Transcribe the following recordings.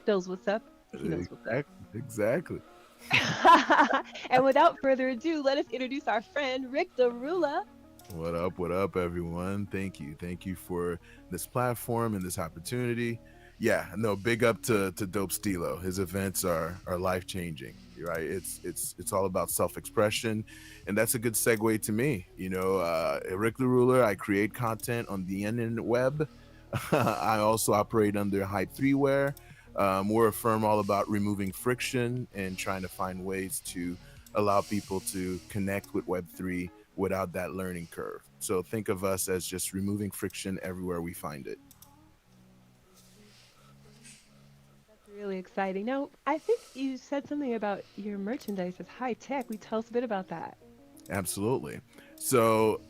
Rick knows what's up. He knows what's up. Exactly. And without further ado, let us introduce our friend Rick Derula. What up, everyone? Thank you for this platform and this opportunity. Yeah, no, big up to Dope Stilo. His events are life changing, right? It's all about self expression, and that's a good segue to me. Rick the Ruler. I create content on the internet web. I also operate under Hype 3 Wear. We're a firm all about removing friction and trying to find ways to allow people to connect with Web3 without that learning curve. So think of us as just removing friction everywhere we find it. That's really exciting. Now, I think you said something about your merchandise is high tech. Will you tell us a bit about that? Absolutely. So,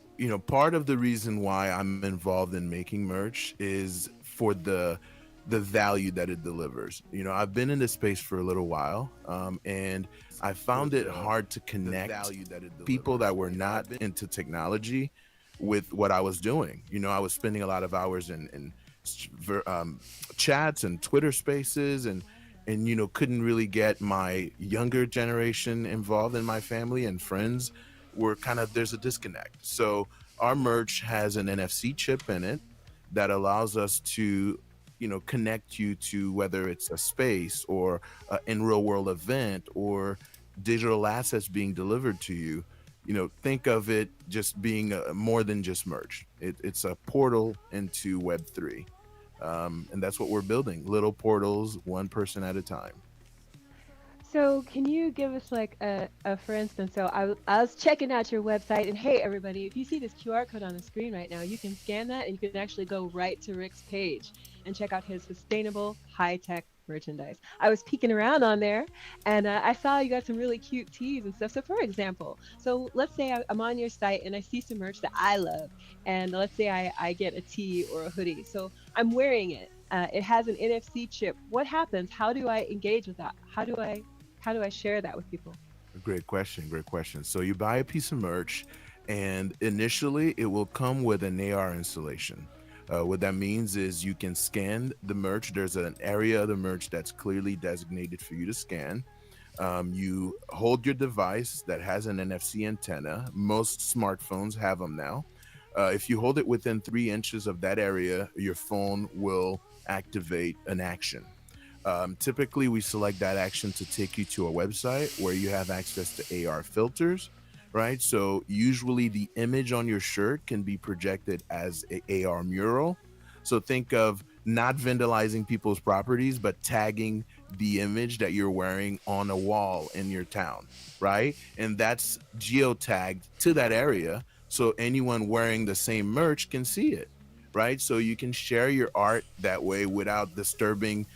part of the reason why I'm involved in making merch is for the value that it delivers. I've been in this space for a little while, and I found it hard to connect people that were not into technology with what I was doing. I was spending a lot of hours in chats and Twitter spaces, and couldn't really get my younger generation involved in my family and friends. Were kind of there's a disconnect. So our merch has an NFC chip in it that allows us to connect you to whether it's a space or in real world event or digital assets being delivered to you. Think of it just being more than just merch. It's a portal into Web3, and that's what we're building, little portals, one person at a time. So, can you give us like a for instance? So, I was checking out your website, and hey, everybody, if you see this QR code on the screen right now, you can scan that and you can actually go right to Rick's page and check out his sustainable high tech merchandise. I was peeking around on there and I saw you got some really cute tees and stuff. So, for example, so let's say I'm on your site and I see some merch that I love, and let's say I get a tee or a hoodie. So, I'm wearing it. It has an NFC chip. What happens? How do I engage with that? How do I share that with people? Great question. Great question. So you buy a piece of merch, and initially it will come with an AR installation. What that means is you can scan the merch. There's an area of the merch that's clearly designated for you to scan. You hold your device that has an NFC antenna. Most smartphones have them now. If you hold it within 3 inches of that area, your phone will activate an action. Typically, we select that action to take you to a website where you have access to AR filters, right? So, usually, the image on your shirt can be projected as a AR mural. So, think of not vandalizing people's properties, but tagging the image that you're wearing on a wall in your town, right? And that's geotagged to that area. So, anyone wearing the same merch can see it, right? So, you can share your art that way without disturbing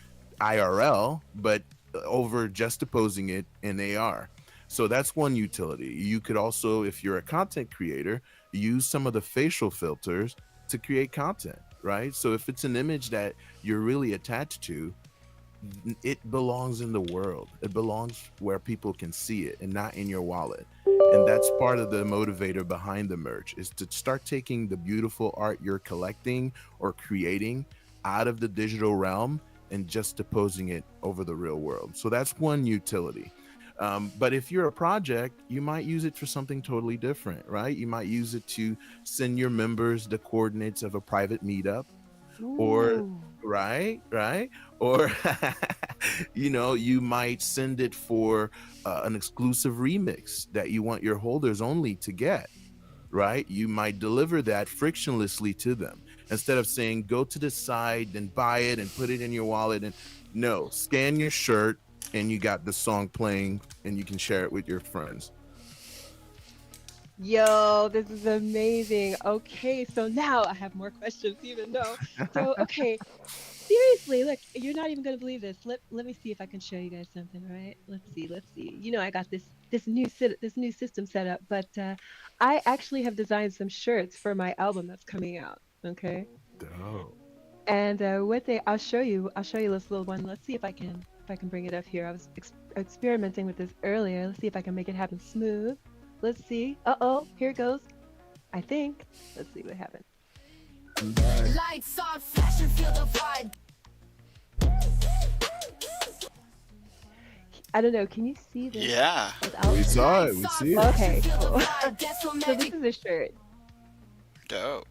IRL, but over juxtaposing it in AR. So that's one utility. You could also, if you're a content creator, use some of the facial filters to create content, right? So if it's an image that you're really attached to, it belongs in the world. It belongs where people can see it and not in your wallet. And that's part of the motivator behind the merch is to start taking the beautiful art you're collecting or creating out of the digital realm and juxtaposing it over the real world. So that's one utility. But if you're a project, you might use it for something totally different, right? You might use it to send your members the coordinates of a private meetup, or Ooh. right, or you might send it for an exclusive remix that you want your holders only to get, right? You might deliver that frictionlessly to them instead of saying go to the site and buy it and put it in your wallet. And no, scan your shirt and you got the song playing and you can share it with your friends. Yo, this is amazing. Okay, so now I have more questions, even though. So, okay, seriously, look, you're not even gonna believe this. Let me see if I can show you guys something, right? Let's see. I got this new system set up, but I actually have designed some shirts for my album that's coming out. Okay, Dope. and I'll show you this little one. Let's see if I can bring it up here. I was experimenting with this earlier. Let's see if I can make it happen smooth. Let's see. Uh-oh, here it goes. I think. Let's see what happened. Bye. Lights on, flash and feel the vibe. I don't know. Can you see this Yeah. without? We saw it. We see it. Okay, cool. So this is a shirt. Dope.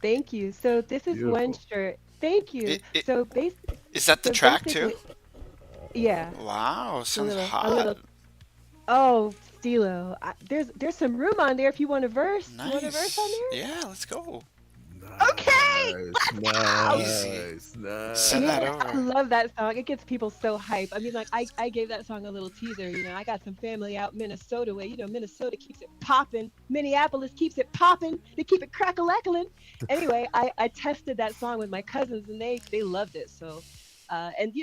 Thank you. So this is one Beautiful. shirt. Thank you. It, it, is that the So track too? basically, yeah, Wow, it's a sounds little, a hot. little. Oh, Stilo, there's some room on there if you want a verse. You want a verse on Nice. there? Yeah, let's go. Okay, Nice, let's go. Easy. nice, You Send know that what? nice. I over. love that song. It gets people so hype. I mean, like I gave that song a little teaser. I got some family out Minnesota way. Minnesota keeps it popping. Minneapolis keeps it popping. They keep it crackalackling. Anyway, I tested that song with my cousins and they loved it. So, and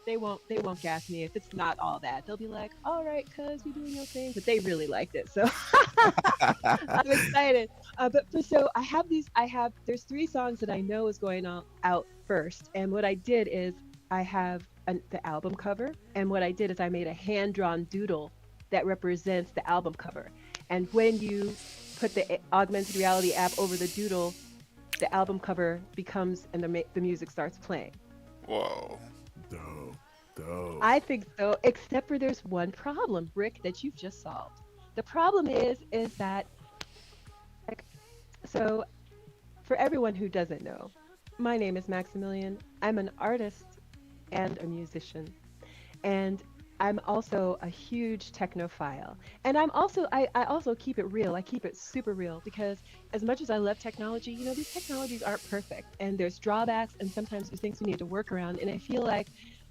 they won't gas me if it's not all that. They'll be like, all right, cuz you're doing your thing, but they really liked it. So I'm excited. But I have these. There's three songs that I know is going on out first, and what I did is I have the album cover, and what I did is I made a hand drawn doodle that represents the album cover, and when you put the augmented reality app over the doodle, the album cover becomes and the music starts playing. Whoa. Dope, dope. I think so, except for there's one problem, Rick, that you've just solved. The problem is that like so for everyone who doesn't know, my name is Maximilian. I'm an artist and a musician. And I'm also a huge technophile. And I also keep it real. I keep it super real because as much as I love technology, these technologies aren't perfect and there's drawbacks and sometimes there's things we need to work around. And I feel like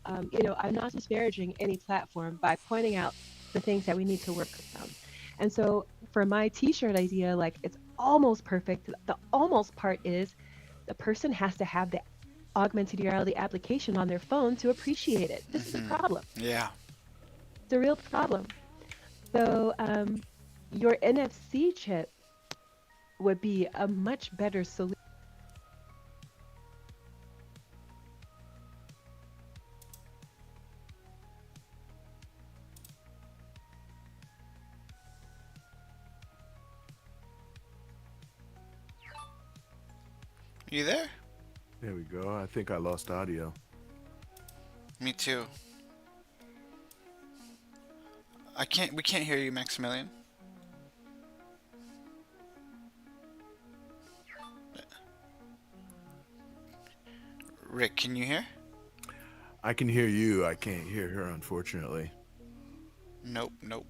I'm not disparaging any platform by pointing out the things that we need to work around. And so for my t-shirt idea, like it's almost perfect. The almost part is the person has to have the augmented reality application on their phone to appreciate it. This is a Hmm. problem. Yeah. It's a real problem. So your NFC chip would be a much better solution. You there? There we go. I think I lost audio. Me too. I can't. We can't hear you, Maximilian. Rick, can you hear? I can hear you. I can't hear her, unfortunately. Nope. Nope.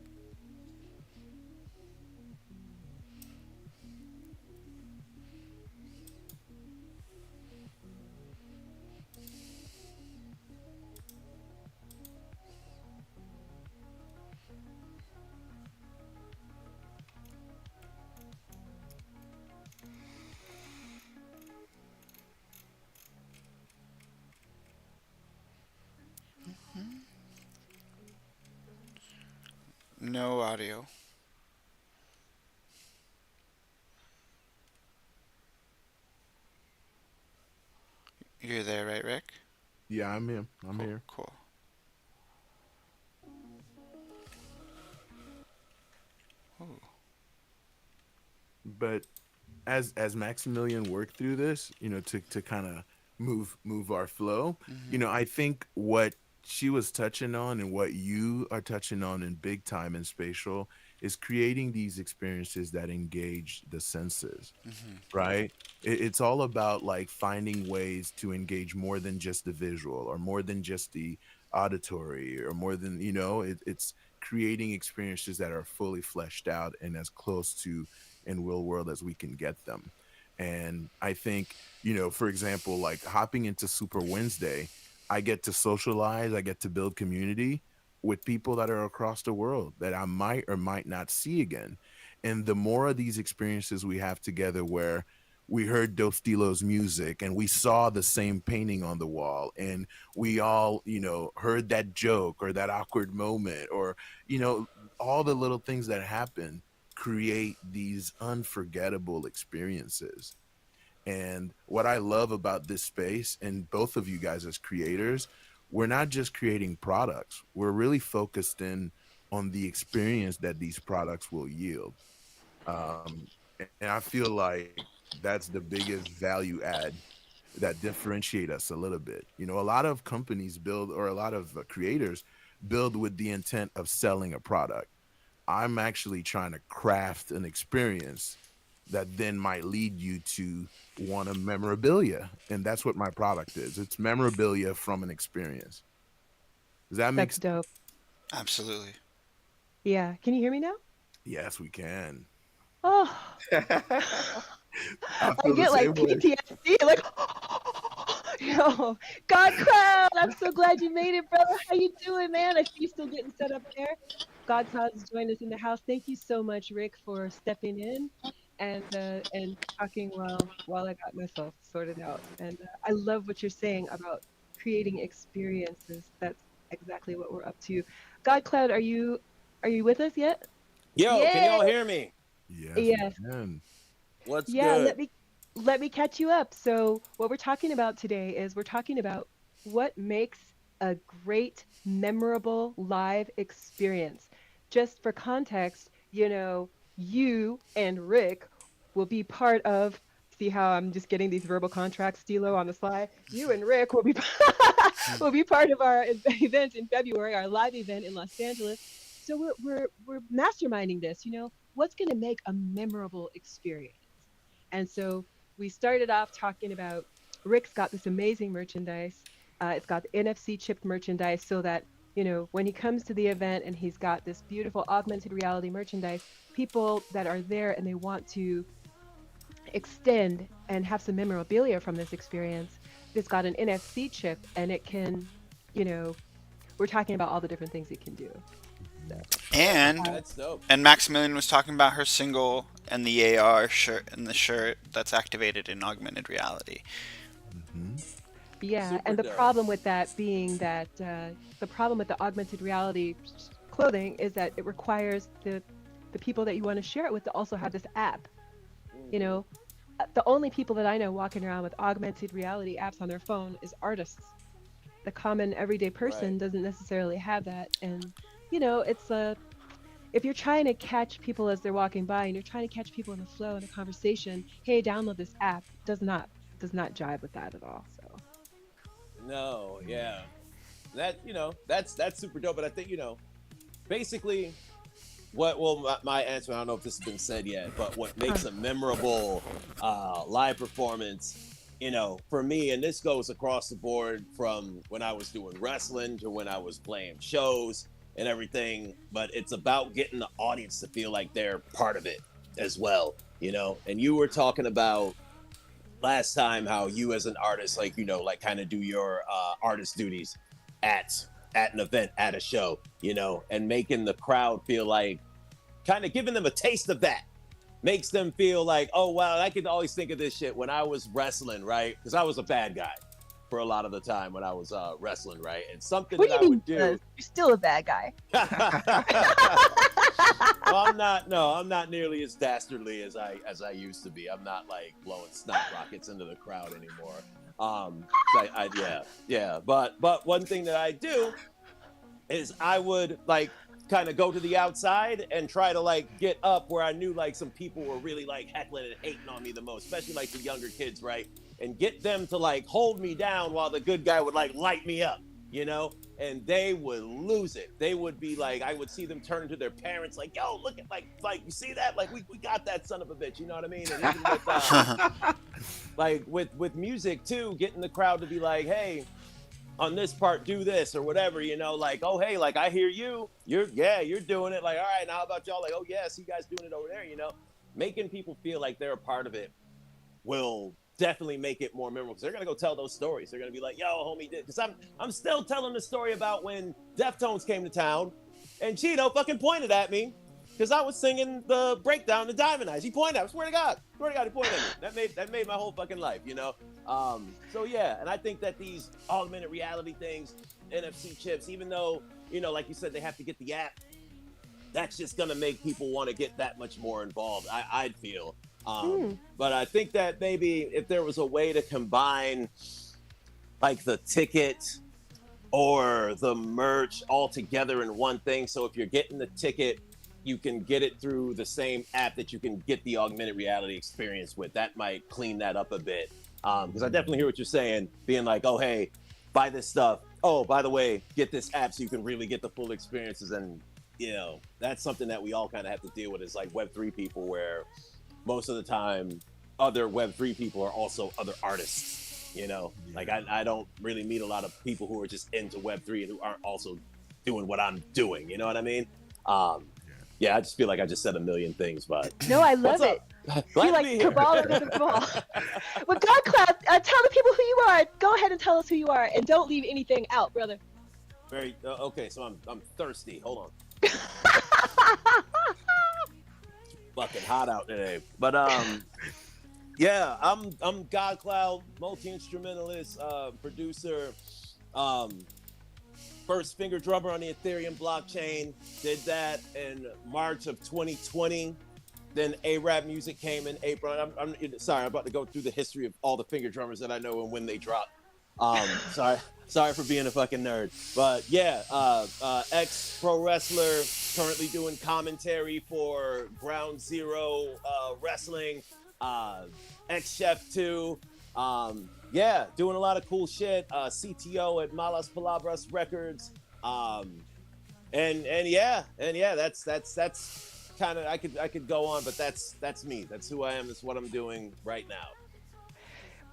No audio. You're there, right, Rick? Yeah, I'm here. I'm Cool. here. Cool. Ooh. But as Maximilian worked through this, to kind of move our flow, Hmm. I think what she was touching on and what you are touching on in big time and spatial is creating these experiences that engage the senses, Hmm. right? It's all about like finding ways to engage more than just the visual or more than just the auditory or more than it's creating experiences that are fully fleshed out and as close to in real world as we can get them. And I think, for example, like hopping into Super Wednesday, I get to socialize, I get to build community with people that are across the world that I might or might not see again. And the more of these experiences we have together where we heard Dos Stilo's music and we saw the same painting on the wall and we all, heard that joke or that awkward moment or, you know, all the little things that happen create these unforgettable experiences. And what I love about this space and both of you guys as creators, we're not just creating products, we're really focused in on the experience that these products will yield. And I feel like that's the biggest value add that differentiate us a little bit. You know, a lot of companies build, or a lot of creators build with the intent of selling a product. I'm actually trying to craft an experience that then might lead you to want a memorabilia. And that's what my product is. It's memorabilia from an experience. Does that make That's sense? dope. Absolutely. Yeah. Can you hear me now? Yes, we can. Oh, I I feel the get like same way. PTSD, like, God Cloud, I'm so glad you made it, brother. How you doing, man? I see you still getting set up there. God Cloud has joined us in the house. Thank you so much, Rick, for stepping in and talking while I got myself sorted out. And I love what you're saying about creating experiences. That's exactly what we're up to. God Cloud, are you with us yet? Yo, can Yay! y'all hear me? Yes, we Yes. can. What's Yeah, good? let me catch you up. So, what we're talking about today is we're talking about what makes a great, memorable live experience. Just for context, you and Rick will be part of. See how I'm just getting these verbal contracts, Stilo, on the fly. You and Rick will be will be part of our event in February, our live event in Los Angeles. So we're masterminding this. What's going to make a memorable experience? And so we started off talking about Rick's got this amazing merchandise. It's got the NFC chipped merchandise so that, when he comes to the event and he's got this beautiful augmented reality merchandise, people that are there and they want to extend and have some memorabilia from this experience, it's got an NFC chip and it can, you know, we're talking about all the different things it can do. So, Mhm. And uh, That's dope. and Maximilian was talking about her single and the AR shirt and the shirt that's activated in augmented reality. Mhm. yeah. Super And the dope. problem with that being that the problem with the augmented reality clothing is that it requires the people that you want to share it with to also have this app. You Hmm. know, the only people that I know walking around with augmented reality apps on their phone is artists. The common everyday Right. person doesn't necessarily have that, and it's a if you're trying to catch people as they're walking by and you're trying to catch people in the flow in a conversation, hey, download this app, does not jive with that at all. So No, yeah. That's super dope. But I think, basically my answer, I don't know if this has been said yet, but what huh. makes a memorable live performance, for me, and this goes across the board from when I was doing wrestling to when I was playing shows and everything, but it's about getting the audience to feel like they're part of it as well, and you were talking about last time how you as an artist, like, like kind of do your artist duties at an event, at a show, and making the crowd feel like, kind of giving them a taste of that, makes them feel like, oh wow, I could always think of this shit when I was wrestling, right? Because I was a bad guy for a lot of the time when I was wrestling, right? And something What that do you I mean, would Buzz? do. You're still a bad guy. Well, I'm not. No, I'm not nearly as dastardly as I used to be. I'm not like blowing snot rockets into the crowd anymore. Yeah. But one thing that I do is I would like kind of go to the outside and try to like get up where I knew like some people were really like heckling and hating on me the most, especially like the younger kids, right? And get them to like hold me down while the good guy would like light me up, and they would lose it. They would be like, I would see them turn to their parents like, yo, look at like you see that? Like we got that son of a bitch, you know what I mean? And even with like with music too, getting the crowd to be like, hey, on this part do this or whatever, like, oh hey, like I hear you're doing it, like, all right, now how about y'all, like, oh yeah, see you guys doing it over there, making people feel like they're a part of it will definitely make it more memorable, because they're gonna go tell those stories. They're gonna be like, yo, homie did, because I'm still telling the story about when Deftones came to town and Cheeto fucking pointed at me because I was singing the breakdown to Diamond Eyes. He pointed at me. Swear to God, he pointed at me. That made my whole fucking life. So yeah, and I think that these augmented reality things, NFC chips, even though, like you said, they have to get the app, that's just gonna make people want to get that much more involved. I'd feel. Hmm. But I think that maybe if there was a way to combine like the ticket or the merch all together in one thing. So if you're getting the ticket, you can get it through the same app that you can get the augmented reality experience with. That might clean that up a bit. Because I definitely hear what you're saying, being like, oh, hey, buy this stuff. Oh, by the way, get this app so you can really get the full experiences. And, that's something that we all kind of have to deal with is like Web3 people, where most of the time other Web3 people are also other artists. Like I don't really meet a lot of people who are just into Web3 and who aren't also doing what I'm doing. You know what I mean? Um, yeah, I just feel like I just said a million things, but No, I what's love it. up? You Glad to like be here. cabal under the cabal. Well, God Cloud, tell the people who you are. Go ahead and tell us who you are, and don't leave anything out, brother. Very okay. So I'm thirsty. Hold on. Fucking hot out today, but yeah, I'm God Cloud, multi-instrumentalist, producer, um, first finger drummer on the Ethereum blockchain. Did that in March of 2020. Then A-Rap Music came in April. I'm sorry, I'm about to go through the history of all the finger drummers that I know and when they dropped. Sorry for being a fucking nerd. But yeah, ex pro wrestler, currently doing commentary for Ground Zero Wrestling, ex chef too. Yeah, doing a lot of cool shit. CTO at Malas Palabras Records. And yeah, that's kind of I could go on, but that's me. That's who I am. That's what I'm doing right now.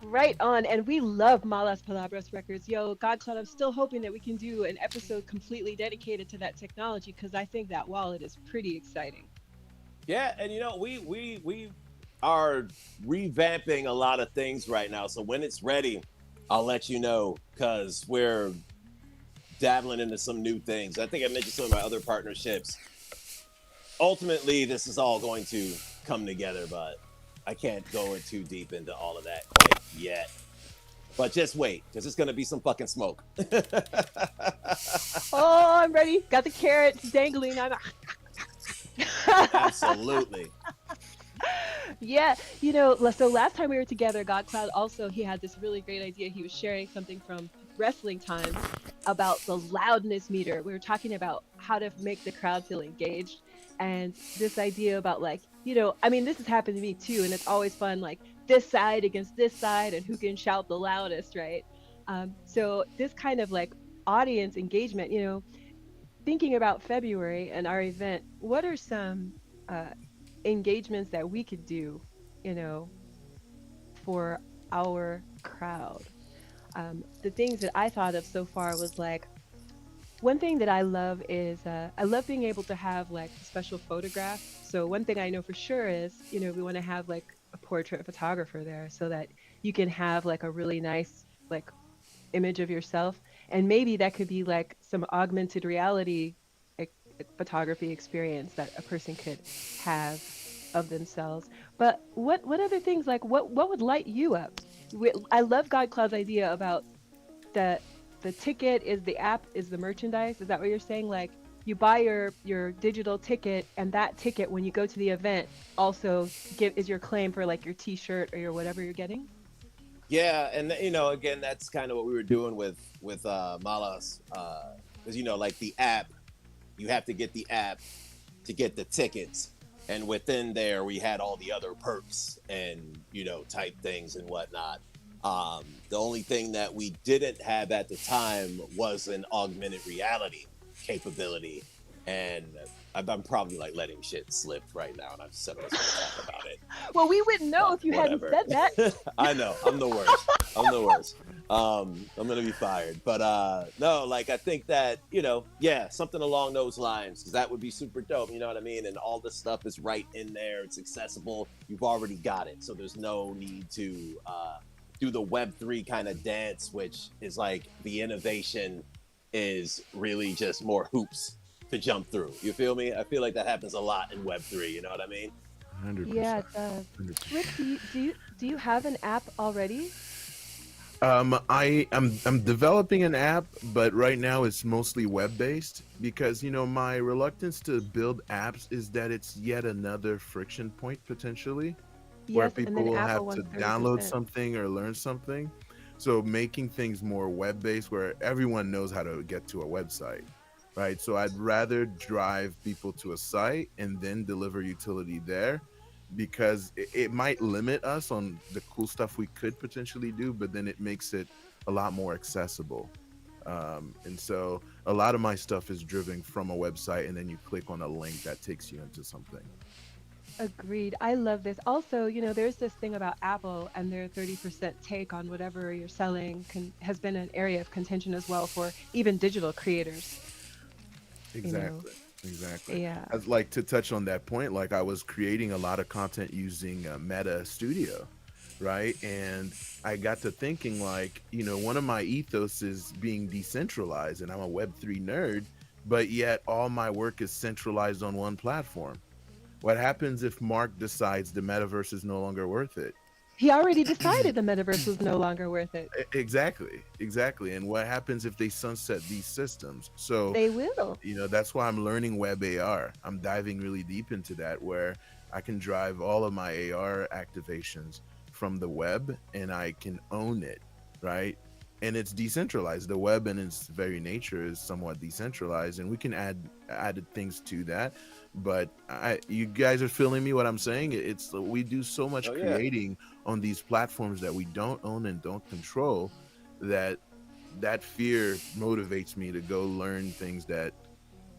Right on, and we love Malas Palabras Records. Yo, God Cloud, I'm still hoping that we can do an episode completely dedicated to that technology because I think that wallet is pretty exciting. Yeah, and we are revamping a lot of things right now. So when it's ready, I'll let you know because we're dabbling into some new things. I think I mentioned some of my other partnerships. Ultimately, this is all going to come together, but I can't go in too deep into all of that quite yet. But just wait, because it's going to be some fucking smoke. Oh, I'm ready. Got the carrots dangling. Absolutely. Yeah, so last time we were together, God Cloud also, he had this really great idea. He was sharing something from wrestling times about the loudness meter. We were talking about how to make the crowd feel engaged. And this idea about like, I mean, this has happened to me too. And it's always fun, like this side against this side and who can shout the loudest, right? So this kind of like audience engagement, thinking about February and our event, what are some uh, engagements that we could do, you know, for our crowd? The things that I thought of so far was like, one thing that I love is I love being able to have like a special photograph. So one thing I know for sure is, we want to have like a portrait photographer there so that you can have like a really nice like image of yourself, and maybe that could be like some augmented reality e- photography experience that a person could have of themselves. But what other things, like what would light you up? I love God Cloud's idea about the the ticket is the app is the merchandise. Is that what you're saying? Like you buy your digital ticket, and that ticket when you go to the event also is your claim for like your t-shirt or your whatever you're getting. Yeah, and again, that's kind of what we were doing with Malas, because like the app, you have to get the app to get the tickets, and within there we had all the other perks and type things and whatnot. The only thing that we didn't have at the time was an augmented reality capability, and I'm probably like letting shit slip right now, and I've said I was going to talk about it. Well, we wouldn't know if you hadn't Whatever. said that. I know, I'm the worst. I'm the worst. I'm gonna be fired, but no, like I think that yeah, something along those lines, because that would be super dope. You know what I mean? And all the stuff is right in there. It's accessible. You've already got it, so there's no need to do the Web3 kind of dance, which is like the innovation is really just more hoops to jump through. You feel me? I feel like that happens a lot in Web3. You know what I mean? Yeah, 100%. it does. 100%. Rick, do you have an app already? I'm developing an app, but right now it's mostly web based because my reluctance to build apps is that it's yet another friction point potentially where Yes, and people then will Apple have wants to download 30%. something or learn something. So making things more web based where everyone knows how to get to a website, right? So I'd rather drive people to a site and then deliver utility there because it might limit us on the cool stuff we could potentially do, but then it makes it a lot more accessible. And so a lot of my stuff is driven from a website, and then you click on a link that takes you into something. Agreed. I love this. Also, there's this thing about Apple and their 30% take on whatever you're selling has been an area of contention as well for even digital creators. You know, Exactly. Exactly. yeah. I'd like to touch on that point. Like, I was creating a lot of content using Meta Studio, right? And I got to thinking, like, one of my ethos is being decentralized, and I'm a Web3 nerd, but yet all my work is centralized on one platform. What happens if Mark decides the metaverse is no longer worth it? He already decided the metaverse was no longer worth it. Exactly, exactly. And what happens if they sunset these systems? So, They will. that's why I'm learning web AR. I'm diving really deep into that, where I can drive all of my AR activations from the web, and I can own it, right? And it's decentralized. The web in its very nature is somewhat decentralized, and we can added things to that. But you guys are feeling me what I'm saying? It's we do so much Oh yeah. creating on these platforms that we don't own and don't control, that fear motivates me to go learn things that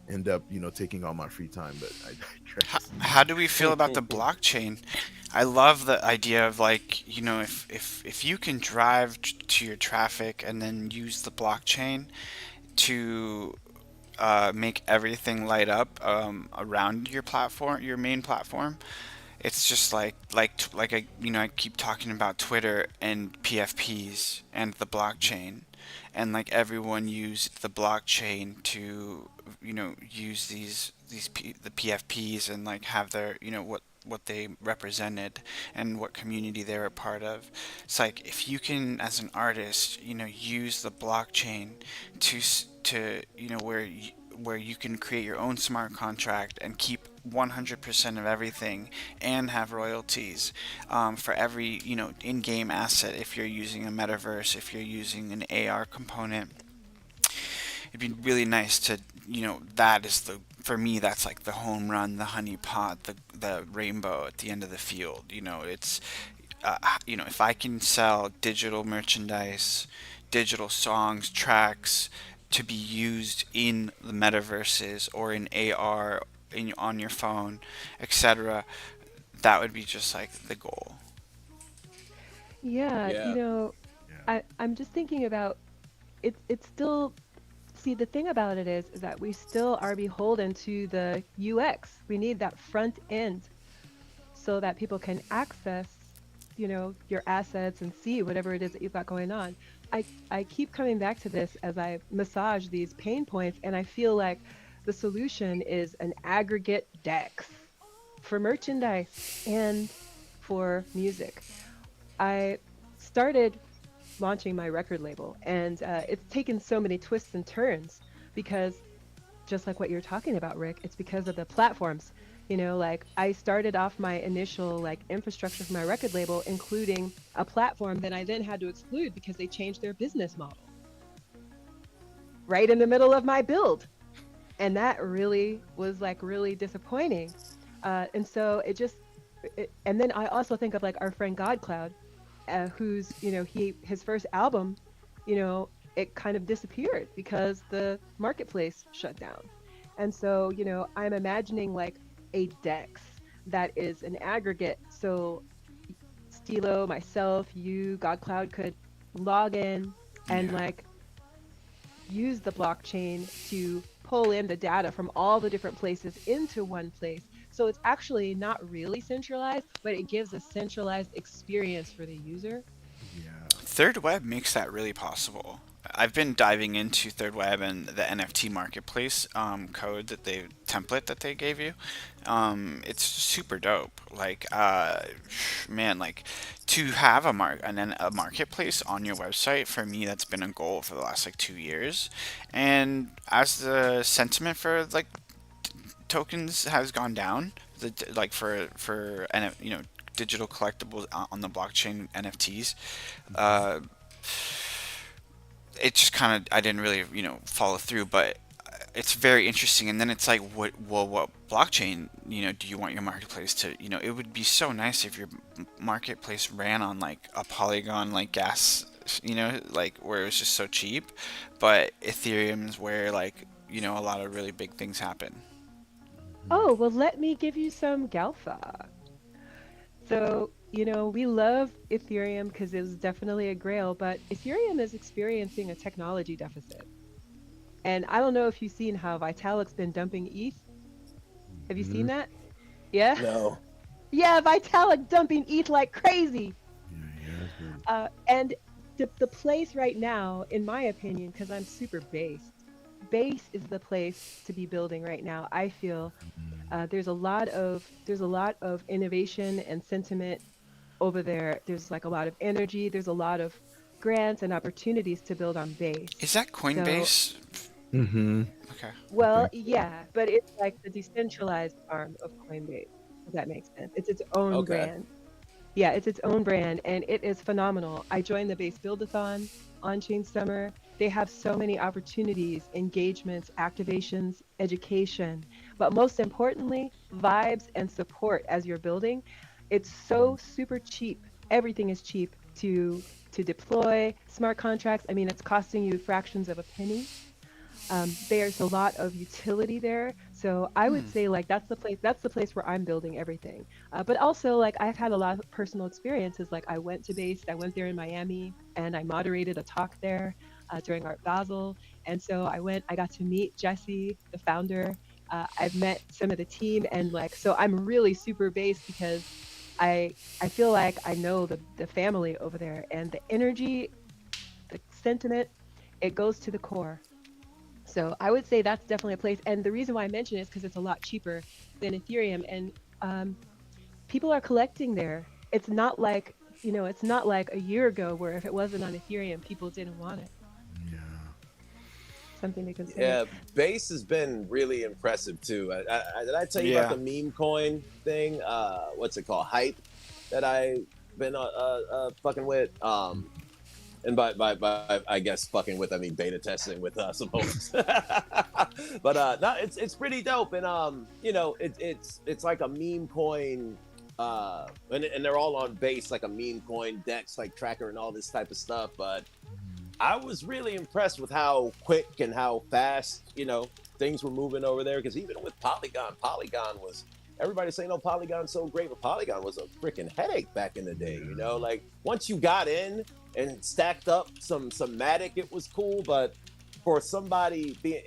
end up taking all my free time. But I digress. How do we feel about the blockchain? I love the idea of, like, if you can drive to your traffic and then use the blockchain to make everything light up around your platform, your main platform. It's just like I keep talking about Twitter and PFPs and the blockchain, and like everyone used the blockchain to use the PFPs and like have their what they represented and what community they were a part of. It's like if you can, as an artist, use the blockchain to where you can create your own smart contract and keep 100% of everything and have royalties for every in-game asset. If you're using a metaverse, if you're using an AR component, it'd be really nice to that is the for me that's like the home run, the honey pot, the rainbow at the end of the field. It's if I can sell digital merchandise, digital songs, tracks to be used in the metaverses or in AR on your phone, etc., that would be just like the goal. Yeah, Yeah. Yeah. I'm just thinking about it's still see the thing about it is that we still are beholden to the UX. We need that front end so that people can access, your assets and see whatever it is that you've got going on. I keep coming back to this as I massage these pain points, and I feel like the solution is an aggregate DEX for merchandise and for music. I started launching my record label, and it's taken so many twists and turns because just like what you're talking about, Rick, it's because of the platforms. Like I started off my initial like infrastructure for my record label, including a platform that I then had to exclude because they changed their business model right in the middle of my build. And that really was like really disappointing. And so and then I also think of like our friend GodCloud, who's, his first album, it kind of disappeared because the marketplace shut down. And so, I'm imagining like a DEX that is an aggregate. So Stilo, myself, you, GodCloud could log in and Yeah. like use the blockchain to pull in the data from all the different places into one place. So it's actually not really centralized, but it gives a centralized experience for the user. Yeah. Third Web makes that really possible. I've been diving into Third Web and the NFT marketplace code that they template that they gave you. It's super dope. Like, man, like to have a marketplace on your website, for me that's been a goal for the last like 2 years. And as the sentiment for like tokens has gone down, like for digital collectibles on the blockchain NFTs, Hmm. uh, it just kind of I didn't really follow through. But it's very interesting. And then it's like, what blockchain, do you want your marketplace to, it would be so nice if your marketplace ran on like a Polygon, like gas, like where it was just so cheap. But Ethereum's where like, a lot of really big things happen. Oh, well, let me give you some Galfa. So, we love Ethereum because it was definitely a grail, but Ethereum is experiencing a technology deficit. And I don't know if you've seen how Vitalik's been dumping ETH. Have you seen Mhm. that? Yeah? No. Yeah, Vitalik dumping ETH like crazy. Yeah, he has been. And the place right now, in my opinion, because I'm super based, base is the place to be building right now. I feel there's a lot of innovation and sentiment over there. There's like a lot of energy. There's a lot of grants and opportunities to build on base. Is that So, Coinbase? Mm-hmm. Okay. I well, think. yeah, but it's like the decentralized arm of Coinbase, if that makes sense. It's its own Okay. brand. Yeah, it's its own brand and it is phenomenal. I joined the Base Buildathon on Chain Summer. They have so many opportunities, engagements, activations, education, but most importantly, vibes and support as you're building. It's so super cheap. Everything is cheap to deploy smart contracts. I mean, it's costing you fractions of a penny. There's a lot of utility there. So I would say like that's the place where I'm building everything. But also like I've had a lot of personal experiences. Like I went to Base, I went there in Miami and I moderated a talk there during Art Basel. And so I got to meet Jesse, the founder. I've met some of the team and like so I'm really super Base because I feel like I know the family over there and the energy, the sentiment, it goes to the core. So I would say that's definitely a place. And the reason why I mention it is because it's a lot cheaper than Ethereum, and people are collecting there. It's not like a year ago where if it wasn't on Ethereum, people didn't want it. Yeah. Something to consider. Yeah, base has been really impressive too. Did I tell you about Yeah. the meme coin thing? What's it called? Hype that I been fucking with. And by I guess fucking with I mean beta testing with some homies. But no, it's pretty dope, and it's like a meme coin. And they're all on base like a meme coin dex like tracker and all this type of stuff. But I was really impressed with how quick and how fast, things were moving over there. Because even with Polygon was everybody saying, "Oh, Polygon's so great," but Polygon was a freaking headache back in the day. Like once you got in and stacked up some Matic, it was cool. But for somebody being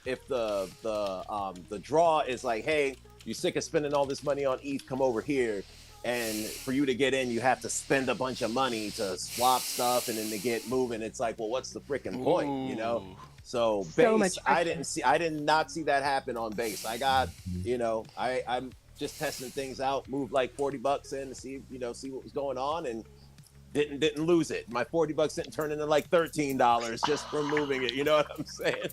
if the draw is like, "Hey, you sick of spending all this money on ETH? Come over here." And for you to get in, you have to spend a bunch of money to swap stuff and then to get moving. It's like, well, what's the freaking point? Ooh. So So base, much friction. I did not see that happen on base. I got, I'm just testing things out, moved like $40 in to see what was going on, and didn't lose it. My $40 didn't turn into like $13 just from moving it. You know what I'm saying?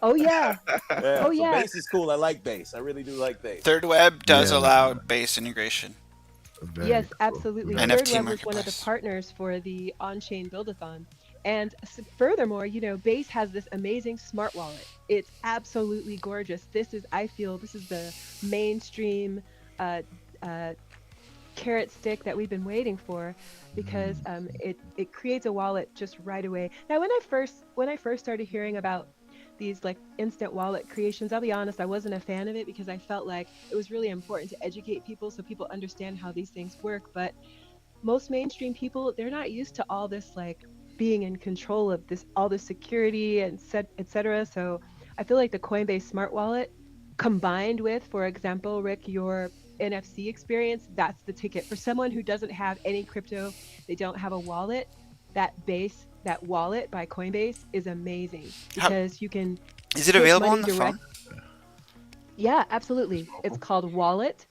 Oh yeah. Yeah. Oh So yeah. base is cool. I like base. I really do like base. Third Web does Yeah. allow base integration. Very Yes, cool. absolutely. Very Third NFT Web cool. was one of the marketplace. partners for the on-chain buildathon. And furthermore, Base has this amazing smart wallet. It's absolutely gorgeous. I feel this is the mainstream uh, uh, carrot stick that we've been waiting for because it creates a wallet just right away. Now, when I first started hearing about these like instant wallet creations, I'll be honest, I wasn't a fan of it because I felt like it was really important to educate people so people understand how these things work. But most mainstream people, they're not used to all this like being in control of this all this security and etc. So I feel like the Coinbase smart wallet combined with, for example, Rick, your NFC experience, that's the ticket for someone who doesn't have any crypto, they don't have a wallet. That wallet by Coinbase is amazing How because you can is it take available money on the direct. phone? Yeah, absolutely. It's called Wallet.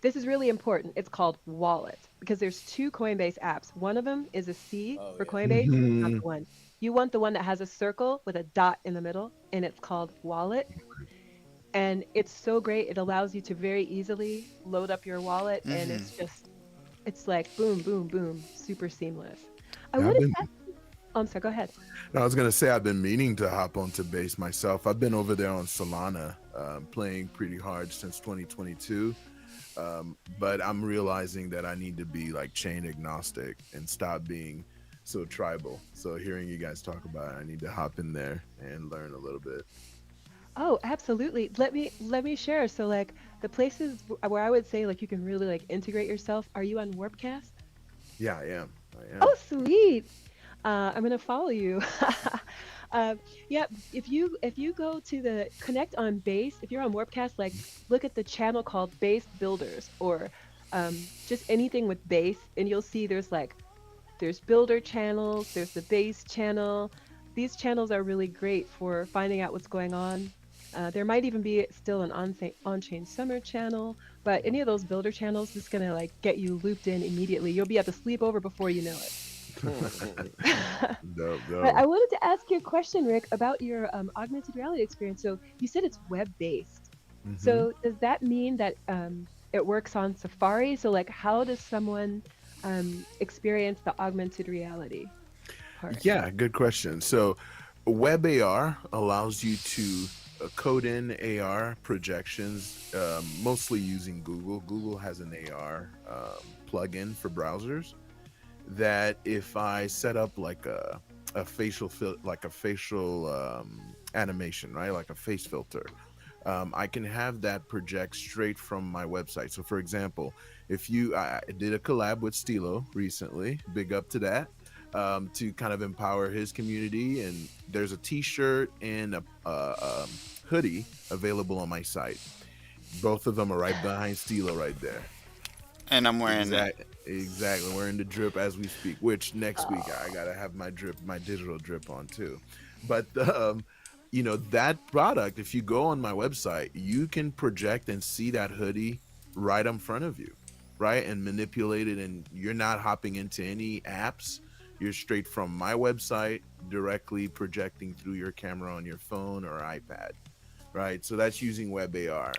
This is really important. It's called Wallet because there's two Coinbase apps. One of them is a C Oh for yeah. Coinbase, not the one. You want the one that has a circle with a dot in the middle, and it's called Wallet. And it's so great. It allows you to very easily load up your wallet, and Mm-hmm. it's like boom, boom, boom, super seamless. I Yeah, want to. Oh, I'm sorry. Go ahead. No, I was gonna say I've been meaning to hop onto bass myself. I've been over there on Solana, playing pretty hard since 2022. But I'm realizing that I need to be like chain agnostic and stop being so tribal. So hearing you guys talk about it, I need to hop in there and learn a little bit. Oh, absolutely. Let me share. So like the places where I would say like you can really like integrate yourself. Are you on Warpcast? Yeah, I am. I Oh, am. sweet. I'm gonna follow you. Yeah, if you go to the connect on base, if you're on Warpcast, like look at the channel called Base Builders or just anything with base, and you'll see there's builder channels, there's the base channel. These channels are really great for finding out what's going on. There might even be still an on-chain summer channel, but any of those builder channels is gonna like get you looped in immediately. You'll be at the sleepover before you know it. Dope, But I dope. wanted to ask you a question, Rick, about your augmented reality experience. So you said it's web-based. Hmm. So does that mean that it works on Safari? So like, how does someone experience the augmented reality part? Yeah, good question. So, Web AR allows you to code in AR projections, mostly using Google. Google has an AR plugin for browsers that if I set up like a like a facial animation, right, like a face filter, I can have that project straight from my website. So, for example, if I did a collab with Stilo recently, big up to that, to kind of empower his community. And there's a T-shirt and a hoodie available on my site. Both of them are right behind Stilo, right there. And I'm wearing it. Exactly. We're in the drip as we speak. Which next week I Oh, gotta have my drip, my digital drip on too. But that product, if you go on my website, you can project and see that hoodie right in front of you, right, and manipulate it. And you're not hopping into any apps. You're straight from my website, directly projecting through your camera on your phone or iPad, right? So that's using web AR.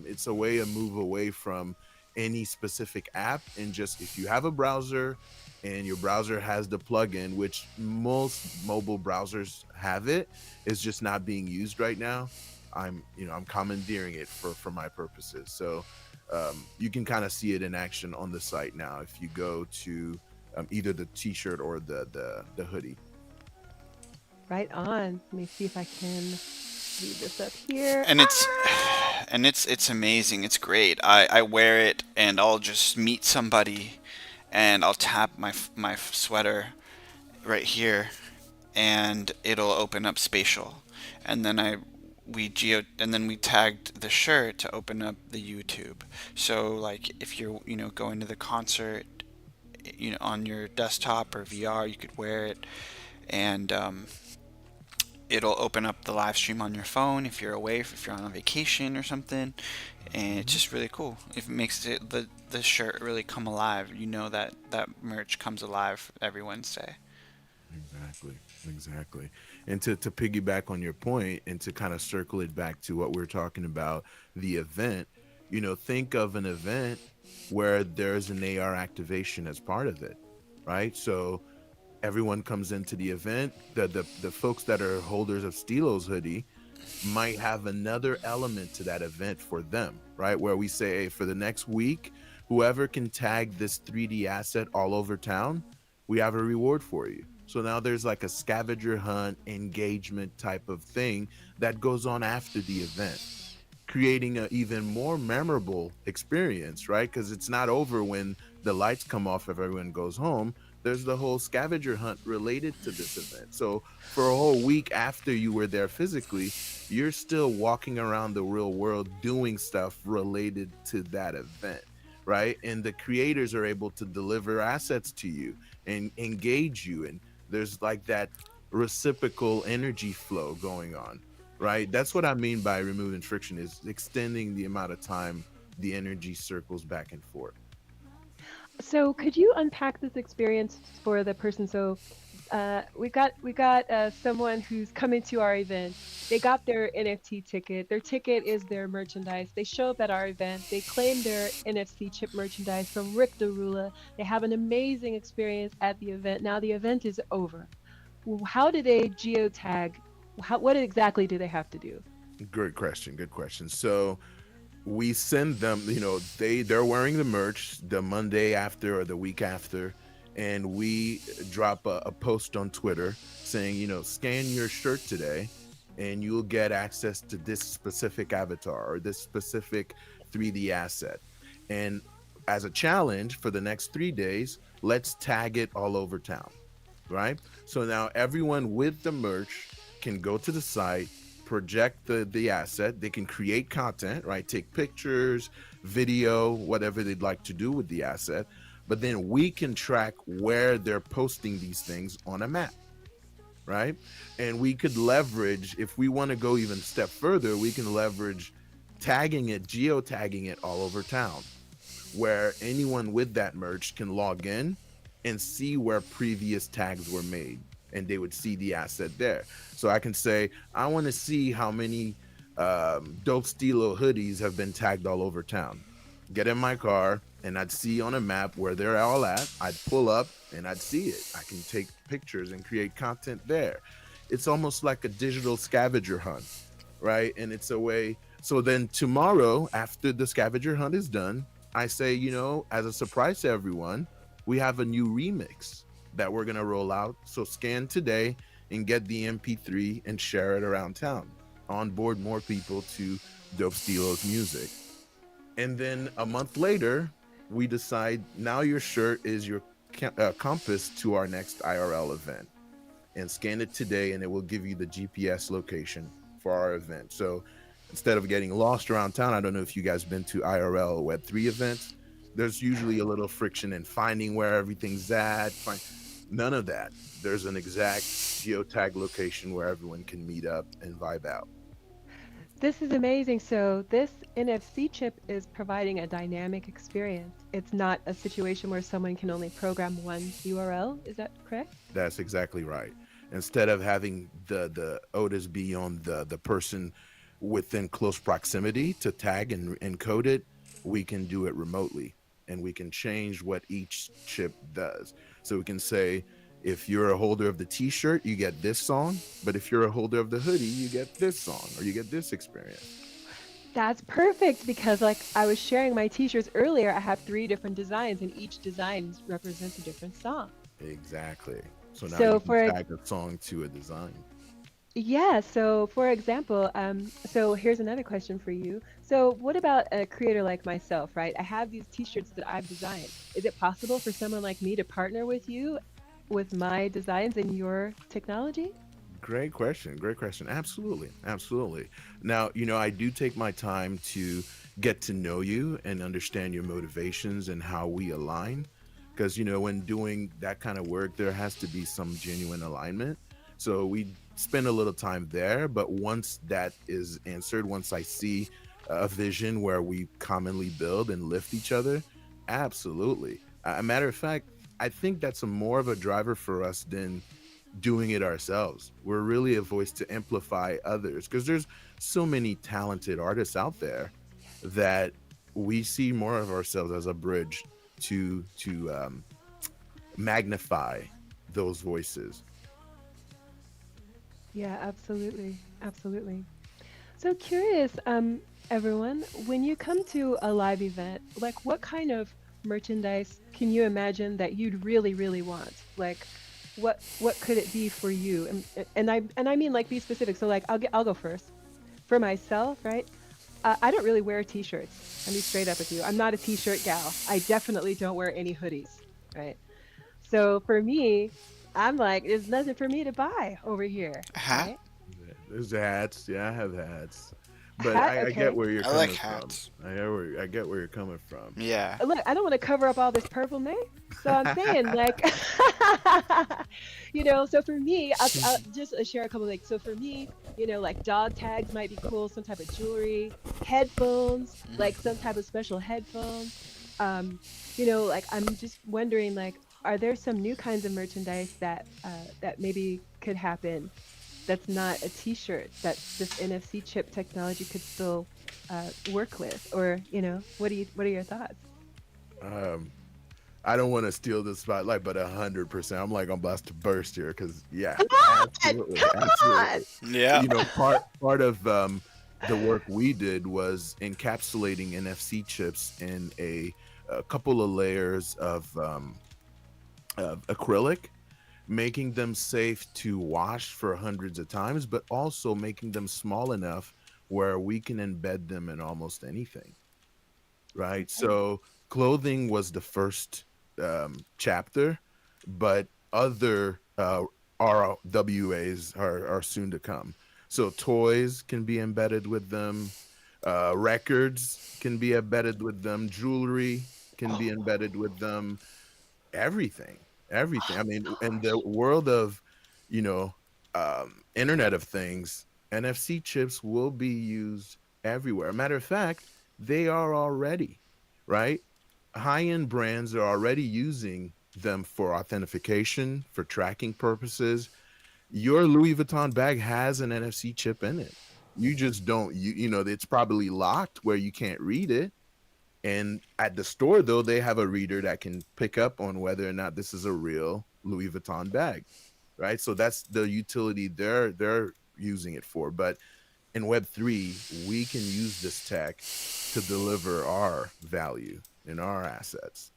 It's a way to move away from any specific app and just if you have a browser and your browser has the plugin, which most mobile browsers have it, is just not being used right now. I'm commandeering it for my purposes. So you can kind of see it in action on the site now if you go to either the t-shirt or the hoodie. right on. Let me see if I can leave this up here. And it's Ah! it's amazing. It's great. I wear it and I'll just meet somebody and I'll tap my sweater right here and it'll open up spatial. And then we tagged the shirt to open up the YouTube. So like if you're going to the concert on your desktop or VR, you could wear it and it'll open up the live stream on your phone if you're away, if you're on a vacation or something, and it's Mhm. just really cool. It makes the shirt really come alive. You know that that merch comes alive every Wednesday. Exactly. Exactly. And to piggyback on your point and to kind of circle it back to what we're talking about, the event, think of an event where there's an AR activation as part of it, right? So everyone comes into the event. The folks that are holders of Stilo's hoodie might have another element to that event for them, right? Where we say, hey, for the next week, whoever can tag this 3D asset all over town, we have a reward for you. So now there's like a scavenger hunt engagement type of thing that goes on after the event, creating an even more memorable experience, right? Because it's not over when the lights come off if everyone goes home. There's the whole scavenger hunt related to this event. So for a whole week after you were there physically, you're still walking around the real world doing stuff related to that event, right? And the creators are able to deliver assets to you and engage you. And there's like that reciprocal energy flow going on, right? That's what I mean by removing friction, is extending the amount of time the energy circles back and forth. So could you unpack this experience for the person? So we got someone who's coming to our event. They got their NFT ticket. Their ticket is their merchandise. They show up at our event. They claim their NFC chip merchandise from Rick Derula. They have an amazing experience at the event. Now the event is over. how do they geotag? What exactly do they have to do? Good question. Good question. So we send them, they're wearing the merch the Monday after or the week after, and we drop a post on Twitter saying, scan your shirt today and you'll get access to this specific avatar or this specific 3D asset. And as a challenge for the next 3 days, let's tag it all over town, right? So now everyone with the merch can go to the site, project the asset. They can create content, right? Take pictures, video, whatever they'd like to do with the asset. But then we can track where they're posting these things on a map, right? And we could leverage, if we want to go even a step further, we can leverage tagging it, geotagging it all over town, where anyone with that merch can log in and see where previous tags were made, and they would see the asset there. So I can say, I want to see how many dope Stilo hoodies have been tagged all over town. Get in my car and I'd see on a map where they're all at. I'd pull up and I'd see it. I can take pictures and create content there. It's almost like a digital scavenger hunt, right? And it's a way. So then tomorrow, after the scavenger hunt is done, I say, as a surprise to everyone, we have a new remix that we're going to roll out. So scan today and get the MP3 and share it around town. Onboard more people to Dope Stilo's music. And then a month later, we decide now your shirt is your compass to our next IRL event. And scan it today, and it will give you the GPS location for our event. So instead of getting lost around town, I don't know if you guys been to IRL Web3 events. There's usually a little friction in finding where everything's at. None of that. There's an exact geotag location where everyone can meet up and vibe out. This is amazing. So this NFC chip is providing a dynamic experience. It's not a situation where someone can only program one URL. Is that correct? That's exactly right. Instead of having the Otis be on the person within close proximity to tag and encode it, we can do it remotely, and we can change what each chip does. So we can say, if you're a holder of the t-shirt, you get this song, but if you're a holder of the hoodie, you get this song or you get this experience. That's perfect because, like I was sharing my t-shirts earlier, I have three different designs, and each design represents a different song. Exactly. So now So you can for tag a song to a design. Yeah, so for example, so here's another question for you. So what about a creator like myself, right? I have these t-shirts that I've designed. Is it possible for someone like me to partner with you with my designs and your technology? Great question. Great question. Absolutely. Absolutely. Now, I do take my time to get to know you and understand your motivations and how we align. Because, when doing that kind of work, there has to be some genuine alignment. So we spend a little time there. But once that is answered, once I see a vision where we commonly build and lift each other, absolutely. A matter of fact, I think that's more of a driver for us than doing it ourselves. We're really a voice to amplify others because there's so many talented artists out there that we see more of ourselves as a bridge to magnify those voices. Yeah, absolutely. Absolutely. So curious, everyone, when you come to a live event, like what kind of merchandise can you imagine that you'd really, really want? Like what could it be for you? And I mean like be specific. So like I'll go first. For myself, right? I don't really wear t-shirts. I'll be straight up with you. I'm not a t-shirt gal. I definitely don't wear any hoodies, right? So for me, I'm like, there's nothing for me to buy over here, Hat? right? Yeah, there's hats. Yeah, I have hats, but Hat, I get okay. where you're I like coming from. hats. I get where you're coming from. Yeah. Look, I don't want to cover up all this purple, man. So I'm saying, like, so for me, I'll just share a couple of like, so for me, like dog tags might be cool, some type of jewelry, headphones, like some type of special headphones. Um, like I'm just wondering, like, are there some new kinds of merchandise that maybe could happen that's not a T-shirt that this NFC chip technology could still work with, or what are your thoughts? Um, I don't want to steal the spotlight, but 100%. I'm like I'm about to burst here because yeah, Come on, absolutely, come on. absolutely. Yeah. Part of the work we did was encapsulating NFC chips in a couple of layers of acrylic, making them safe to wash for hundreds of times, but also making them small enough where we can embed them in almost anything, right? Okay. So clothing was the first chapter, but other RWAs are soon to come. So toys can be embedded with them, records can be embedded with them, jewelry can be embedded with them, everything, everything. I mean, in the world of, you know, Internet of Things, NFC chips will be used everywhere. Matter of fact, they are already, right? High-end brands are already using them for authentication, for tracking purposes. Your Louis Vuitton bag has an NFC chip in it. You just don't, it's probably locked where you can't read it, and at the store, though, they have a reader that can pick up on whether or not this is a real Louis Vuitton bag, right? So that's the utility they're using it for. But in Web3, we can use this tech to deliver our value and our assets.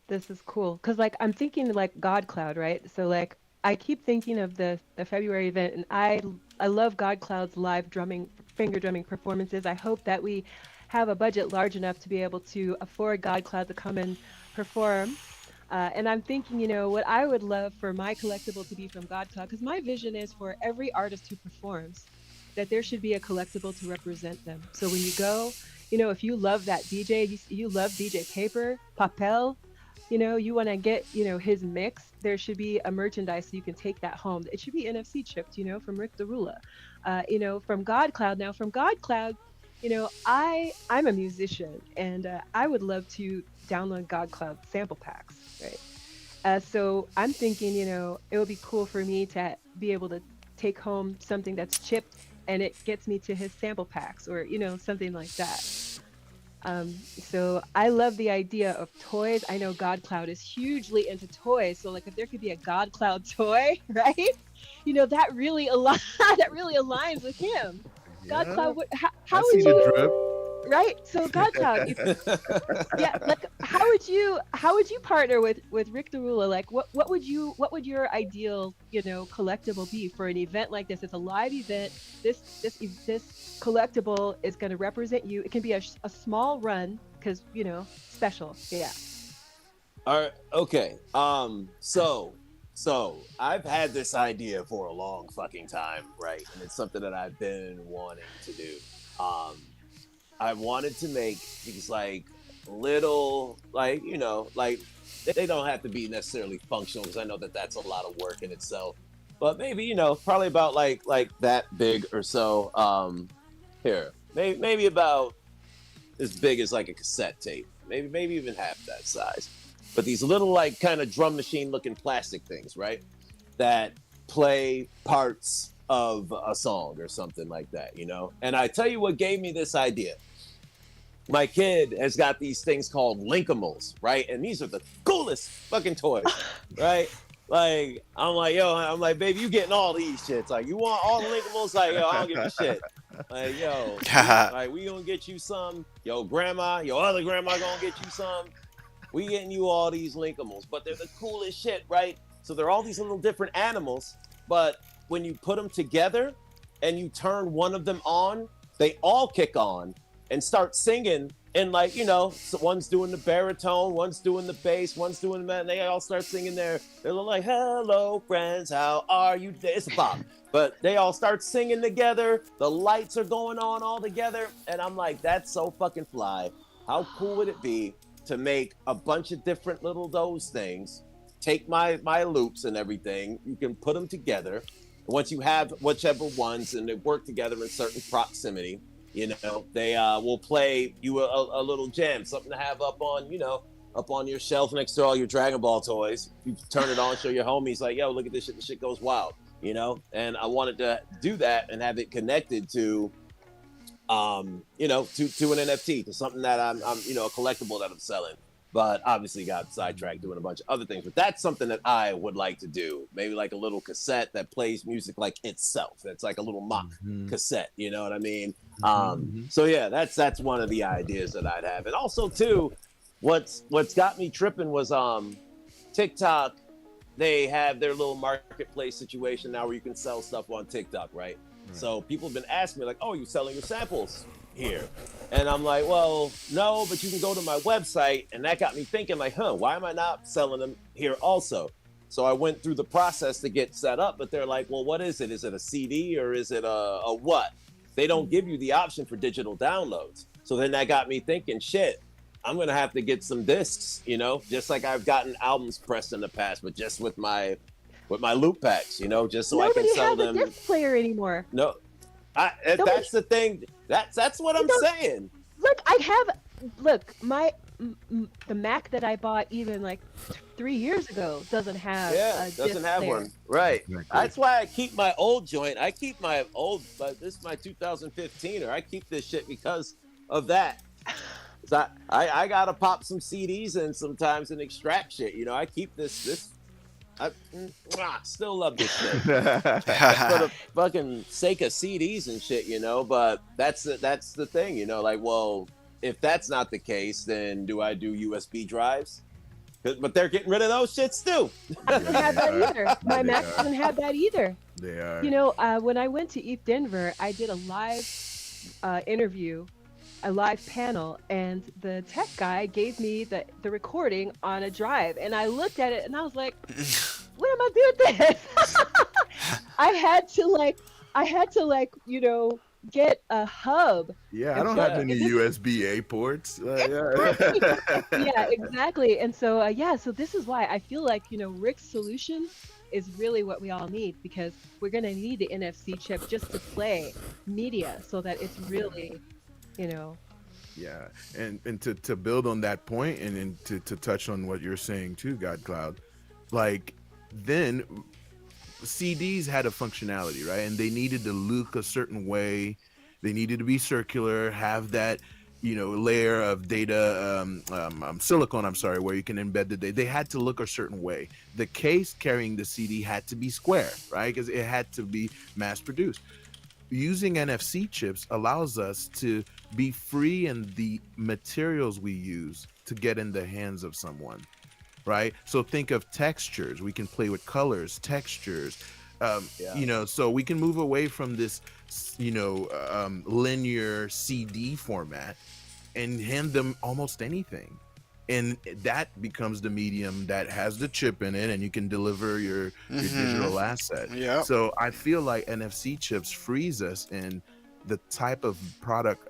This is cool because like I'm thinking like God Cloud, right? So like I keep thinking of the February event, and I love God Cloud's live drumming, finger drumming performances. I hope that we have a budget large enough to be able to afford God Cloud to come and perform. And I'm thinking, what I would love for my collectible to be from God Cloud, because my vision is for every artist who performs, that there should be a collectible to represent them. So when you go, if you love that DJ, you love DJ Paper, Papel, you want to get, his mix, there should be a merchandise so you can take that home. It should be NFC chipped, from Rick Derula, from God Cloud. Now, from God Cloud, I'm a musician, and I would love to download God Cloud sample packs, right? So I'm thinking, it would be cool for me to be able to take home something that's chipped and it gets me to his sample packs, or, something like that. So I love the idea of toys. I know God Cloud is hugely into toys. So like if there could be a God Cloud toy, right? That really that really aligns with him. God Yeah, Cloud, I how see would the you, drip. right? So God Cloud, if yeah, like how would you partner with Rick Derula? Like what would your ideal, collectible be for an event like this? It's a live event. This collectible is going to represent you. It can be a small run because, special. Yeah. All right. Okay. So I've had this idea for a long fucking time, right? And it's something that I've been wanting to do. Um, I wanted to make these like little, like, like they don't have to be necessarily functional because I know that that's a lot of work in itself. But maybe, probably about like that big or so. Here, maybe about as big as like a cassette tape, maybe even half that size. But these little like kind of drum machine looking plastic things, right? That play parts of a song or something like that. And I tell you what gave me this idea. My kid has got these things called Linkimals, right? And these are the coolest fucking toys, right? Like, I'm like, baby, you getting all these shits. Like, you want all the Linkimals? Like, yo, I don't give a shit. Like, yo, we gonna get you some. Yo, grandma, your other grandma gonna get you some. We getting you all these Linkimals, but they're the coolest shit, right? So they're all these little different animals, but when you put them together and you turn one of them on, they all kick on and start singing. And like, so one's doing the baritone, one's doing the bass, one's doing the, and they all start singing they're like, hello friends, how are you today? It's a bop. But they all start singing together. The lights are going on all together. And I'm like, that's so fucking fly. How cool would it be to make a bunch of different little those things, take my loops and everything, you can put them together. Once you have whichever ones and they work together in certain proximity, they will play you a little jam, something to have up on, up on your shelf next to all your Dragon Ball toys. You turn it on, show your homies, like, yo, look at this shit. The shit goes wild, And I wanted to do that and have it connected to, to an NFT, to something that I'm a collectible that I'm selling. but obviously got sidetracked doing a bunch of other things. But that's something that I would like to do. Maybe like a little cassette that plays music like itself. That's like a little mock Mhm, cassette. You know what I mean? mhm, mhm. So yeah, that's one of the ideas that I'd have. And also too, what's got me tripping was TikTok. They have their little marketplace situation now where you can sell stuff on TikTok, right? Right. So people have been asking me like, "Oh, you selling your samples here?" And I'm like, "Well, no, but you can go to my website." And that got me thinking like, "Huh, why am I not selling them here also?" So I went through the process to get set up, but they're like, "Well, what is it? Is it a CD or is it a what?" They don't give you the option for digital downloads. So then that got me thinking, shit, I'm gonna have to get some discs, just like I've gotten albums pressed in the past, but just with my loop packs, just so I can Nobody sell has a them. disc player anymore. No, Nobody. that's the thing. That's what You I'm don't saying. look. Look. The Mac that I bought even like 3 years ago doesn't have Yeah, a doesn't disc have player. one. Right. Exactly. That's why I keep my old joint. I keep my old, but this is my 2015, or I keep this shit because of that. 'Cause I gotta pop some CDs in sometimes and extract shit. I keep this. Still love this shit for the fucking sake of CDs and shit. But that's the thing. Like, well, if that's not the case, then do I do USB drives? But they're getting rid of those shits too. Doesn't Yeah, have they that are. either. Yeah, My they Mac are. doesn't have that either. They are. When I went to ETH Denver, I did a live interview, a live panel, and the tech guy gave me the recording on a drive, and I looked at it and I was like, "What am I doing with this?" I had to like, get a hub Yeah, I and don't plug have Yeah. it. any And this is USB-A ports. exactly, Yeah. yeah, exactly. And so, yeah, so this is why I feel like, Rick's solution is really what we all need because we're going to need the NFC chip just to play media so that it's really, you know, Yeah, and to build on that point, and then to touch on what you're saying too, God Cloud, like then CDs had a functionality, right? And they needed to look a certain way. They needed to be circular, have that, layer of data, silicone. I'm sorry, where you can embed the data. They had to look a certain way. The case carrying the CD had to be square, right? Because it had to be mass produced. Using NFC chips allows us to be free in the materials we use to get in the hands of someone, right? So think of textures. We can play with colors, textures. Yeah. So we can move away from this, linear CD format and hand them almost anything. And that becomes the medium that has the chip in it, and you can deliver your Mm-hmm. digital asset. Yep. So I feel like NFC chips frees us in the type of product.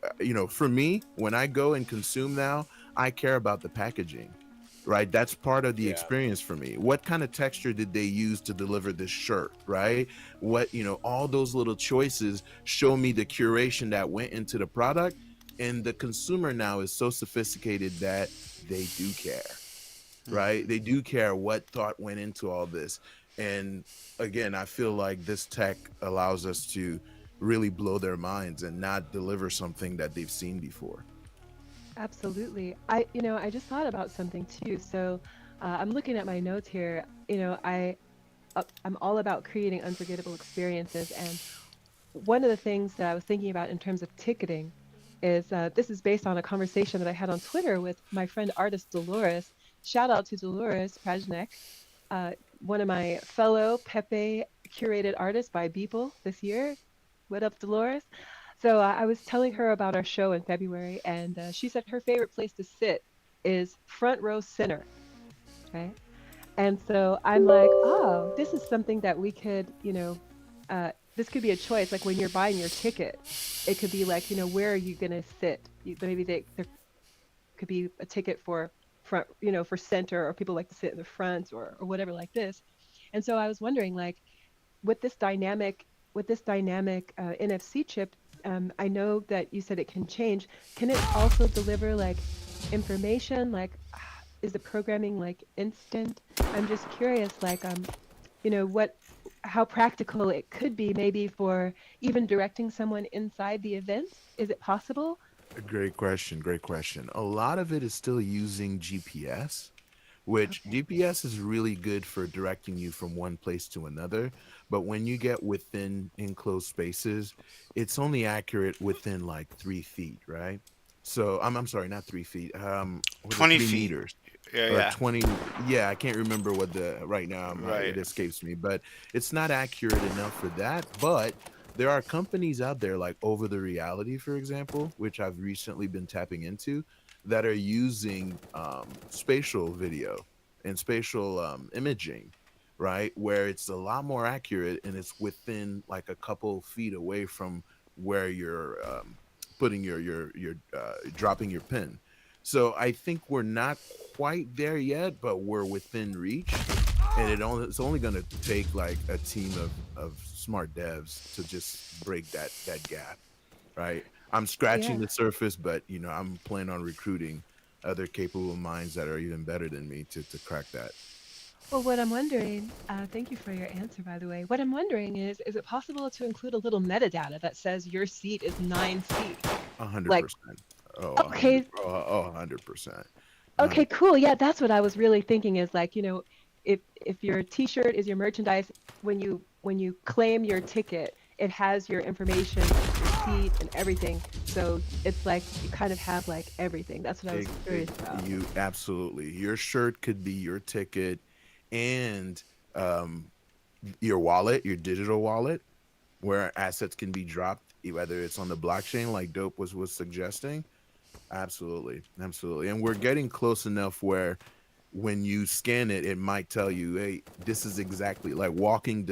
For me, when I go and consume now, I care about the packaging, right? That's part of the Yeah. experience for me. What kind of texture did they use to deliver this shirt, right? All those little choices show me the curation that went into the product. And the consumer now is so sophisticated that they do care, right? They do care what thought went into all this. And again, I feel like this tech allows us to really blow their minds and not deliver something that they've seen before. absolutely. I just thought about something too. So, I'm looking at my notes here. I'm all about creating unforgettable experiences, and one of the things that I was thinking about in terms of ticketing is this is based on a conversation that I had on Twitter with my friend artist Dolores. Shout out to Dolores Prajnek, one of my fellow Pepe curated artists by Beeple this year. What up, Dolores? So I was telling her about our show in February, and she said her favorite place to sit is front row center, right? And so I'm like, oh, this is something that we could, this could be a choice. Like when you're buying your ticket, it could be like, where are you going to sit? Maybe there could be a ticket for front, for center, or people like to sit in the front or whatever like this. And so I was wondering, like, with this dynamic, NFC chip, I know that you said it can change. Can it also deliver like information? Like, is the programming like instant? I'm just curious, like, what, how practical it could be, maybe for even directing someone inside the event. Is it possible? Great question. Great question. A lot of it is still using GPS, which Okay. GPS is really good for directing you from one place to another. But when you get within enclosed spaces, it's only accurate within like 3 feet, right? So I'm sorry, not 3 feet. Was it 20 feet. 3 meters Yeah, or yeah. 20? Yeah, I can't remember what the right now. Right. It escapes me, but it's not accurate enough for that. But there are companies out there like Over the Reality, for example, which I've recently been tapping into, that are using spatial video and spatial imaging, right? Where it's a lot more accurate and it's within like a couple feet away from where you're putting your dropping your pin. So I think we're not quite there yet, but we're within reach. And it's only going to take like a team of smart devs to just break that gap, right? I'm scratching Yeah. the surface, but I'm planning on recruiting other capable minds that are even better than me to crack that. Well, what I'm wondering, thank you for your answer, by the way. What I'm wondering is it possible to include a little metadata that says your seat is 9 feet? A hundred Like, percent. Oh, a hundred. okay, Oh, 100%. A okay, hundred. cool. Yeah, that's what I was really thinking is like, if your t-shirt is your merchandise, when you claim your ticket, it has your information, your seat and everything. So it's like you kind of have like everything. That's what I was curious about. You absolutely. Your shirt could be your ticket, and um, your wallet, your digital wallet, where assets can be dropped, whether it's on the blockchain, like Dope was suggesting. Absolutely, absolutely. And we're getting close enough where when you scan it, it might tell you, "Hey, this is exactly like walking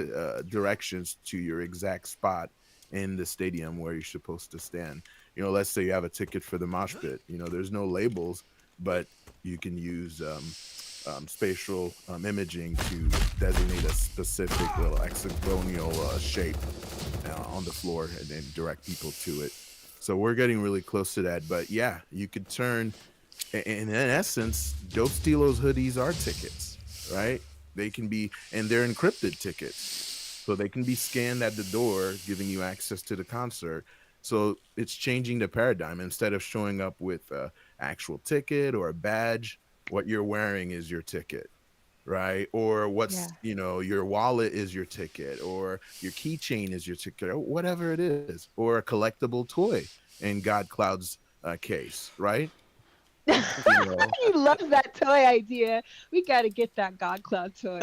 directions to your exact spot in the stadium where you're supposed to stand." Let's say you have a ticket for the mosh pit. There's no labels, but you can use spatial imaging to designate a specific little hexagonal shape on the floor and direct people to it. So we're getting really close to that. But yeah, you could turn, in essence, Dope Stilo's hoodies are tickets, right? They can be, and they're encrypted tickets. So they can be scanned at the door, giving you access to the concert. So it's changing the paradigm. Instead of showing up with a actual ticket or a badge, what you're wearing is your ticket, right? Or Yeah. your wallet is your ticket, or your keychain is your ticket, or whatever it is, or a collectible toy in God Cloud's case, right? You know, You love that toy idea. We got to get that God Cloud toy.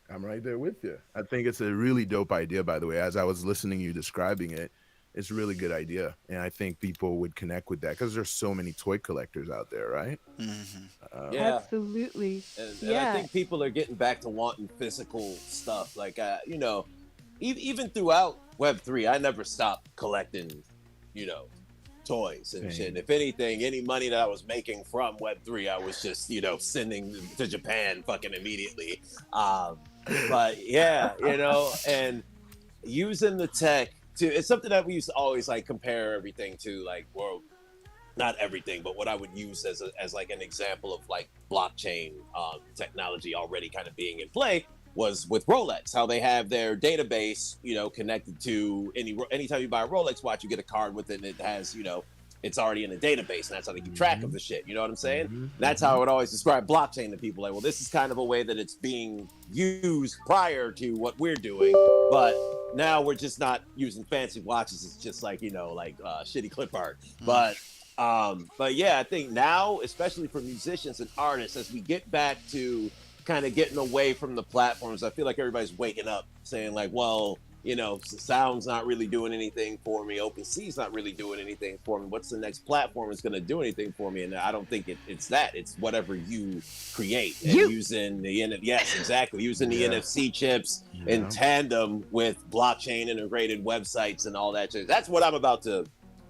I'm right there with you. I think it's a really dope idea, by the way. As I was listening to you describing it, it's a really good idea. And I think people would connect with that because there's so many toy collectors out there, right? Hmm. Um, Yeah. Absolutely. And I Yeah. think people are getting back to wanting physical stuff. Like, even throughout Web3, I never stopped collecting, you know, toys and shit. And Same. if anything, any money that I was making from Web3, I was just, sending to Japan fucking immediately. Um, but yeah, and using the tech to, it's something that we used to always like compare everything to, like, well, not everything, but what I would use as like an example of like blockchain technology already kind of being in play was with Rolex, how they have their database, connected to anytime you buy a Rolex watch, you get a card with it, and it has, it's already in a database, and that's how they keep track of Hmm. the shit. You know what I'm saying? Hmm. That's how I would always describe blockchain to people. Like, well, this is kind of a way that it's being used prior to what we're doing, but now we're just not using fancy watches. It's just like, shitty clip art. But yeah, I think now, especially for musicians and artists, as we get back to kind of getting away from the platforms, I feel like everybody's waking up saying like, well, sound's not really doing anything for me. OpenSea's not really doing anything for me. What's the next platform that's going to do anything for me? And I don't think it's that. It's whatever you create, and You. using yes, exactly, using the Yeah. NFC chips in Yeah. tandem with blockchain integrated websites and all that shit. That's what I'm about to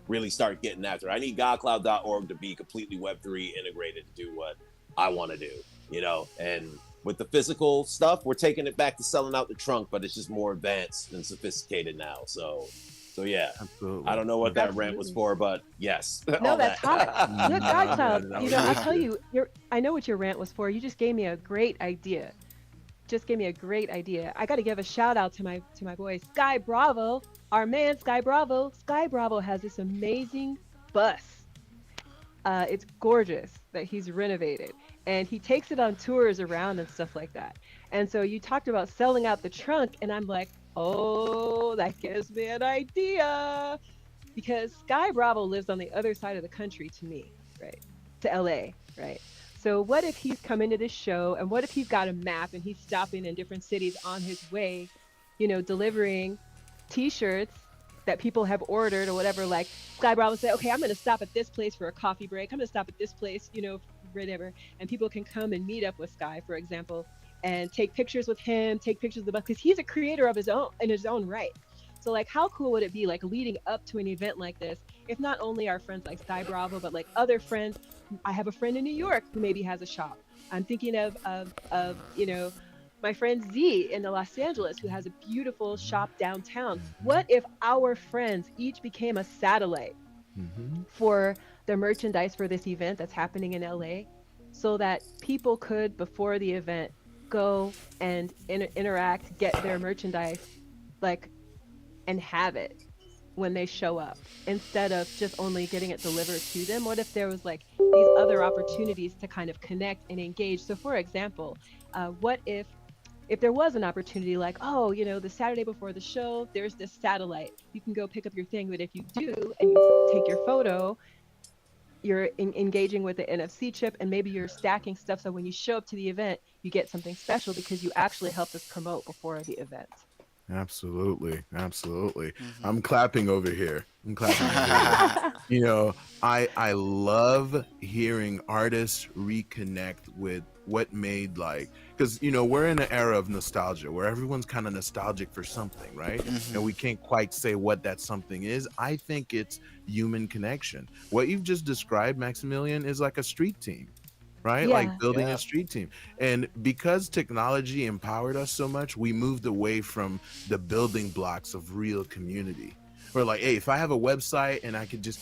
really start getting after. I need godcloud.org to be completely Web3 integrated to do what I want to do, and with the physical stuff, we're taking it back to selling out the trunk, but it's just more advanced and sophisticated now. So yeah, I Absolutely. don't know what that rant was Absolutely. for, but yes, No, all that's hot. that. Look, God Nah, Cloud, man, I was I'll with tell you. you, I know what your rant was for. You just gave me a great idea. just gave me a great idea. I got to give a shout out to my boy Sky Bravo, our man Sky Bravo. Sky Bravo has this amazing bus. It's gorgeous that he's renovated, and he takes it on tours around and stuff like that. And so you talked about selling out the trunk, and I'm like, oh, that gives me an idea because Sky Bravo lives on the other side of the country to me, right? To LA, right? So what if he's coming to this show and what if he's got a map and he's stopping in different cities on his way, delivering t-shirts that people have ordered or whatever, like Sky Bravo say, okay, I'm going to stop at this place for a coffee break. I'm going to stop at this place, whatever. And people can come and meet up with Sky, for example, and take pictures with him, take pictures of the bus, because he's a creator of his own in his own right. So like, how cool would it be like leading up to an event like this? If not only our friends like Sky Bravo, but like other friends. I have a friend in New York who maybe has a shop. I'm thinking of my friend Z in Los Angeles who has a beautiful shop downtown. What if our friends each became a satellite for the merchandise for this event that's happening in LA, so that people could before the event go and interact, get their merchandise, like, and have it when they show up instead of just only getting it delivered to them? What if there was like these other opportunities to kind of connect and engage? So for example, what if there was an opportunity like, oh, the Saturday before the show, there's this satellite, you can go pick up your thing, but if you do and you take your photo, you're engaging with the NFC chip, and maybe you're stacking stuff so when you show up to the event you get something special because you actually helped us promote before the event. Absolutely, absolutely. Hmm. I'm clapping over here. I'm clapping over here. I love hearing artists reconnect with what made, like, because we're in an era of nostalgia where everyone's kind of nostalgic for something, right? And Hmm. we can't quite say what that something is. I think it's human connection. What you've just described, Maximilian, is like a street team, right? Like Yeah. building a Yeah. street team. And because technology empowered us so much, we moved away from the building blocks of real community. We're like, hey, if I have a website and I could just,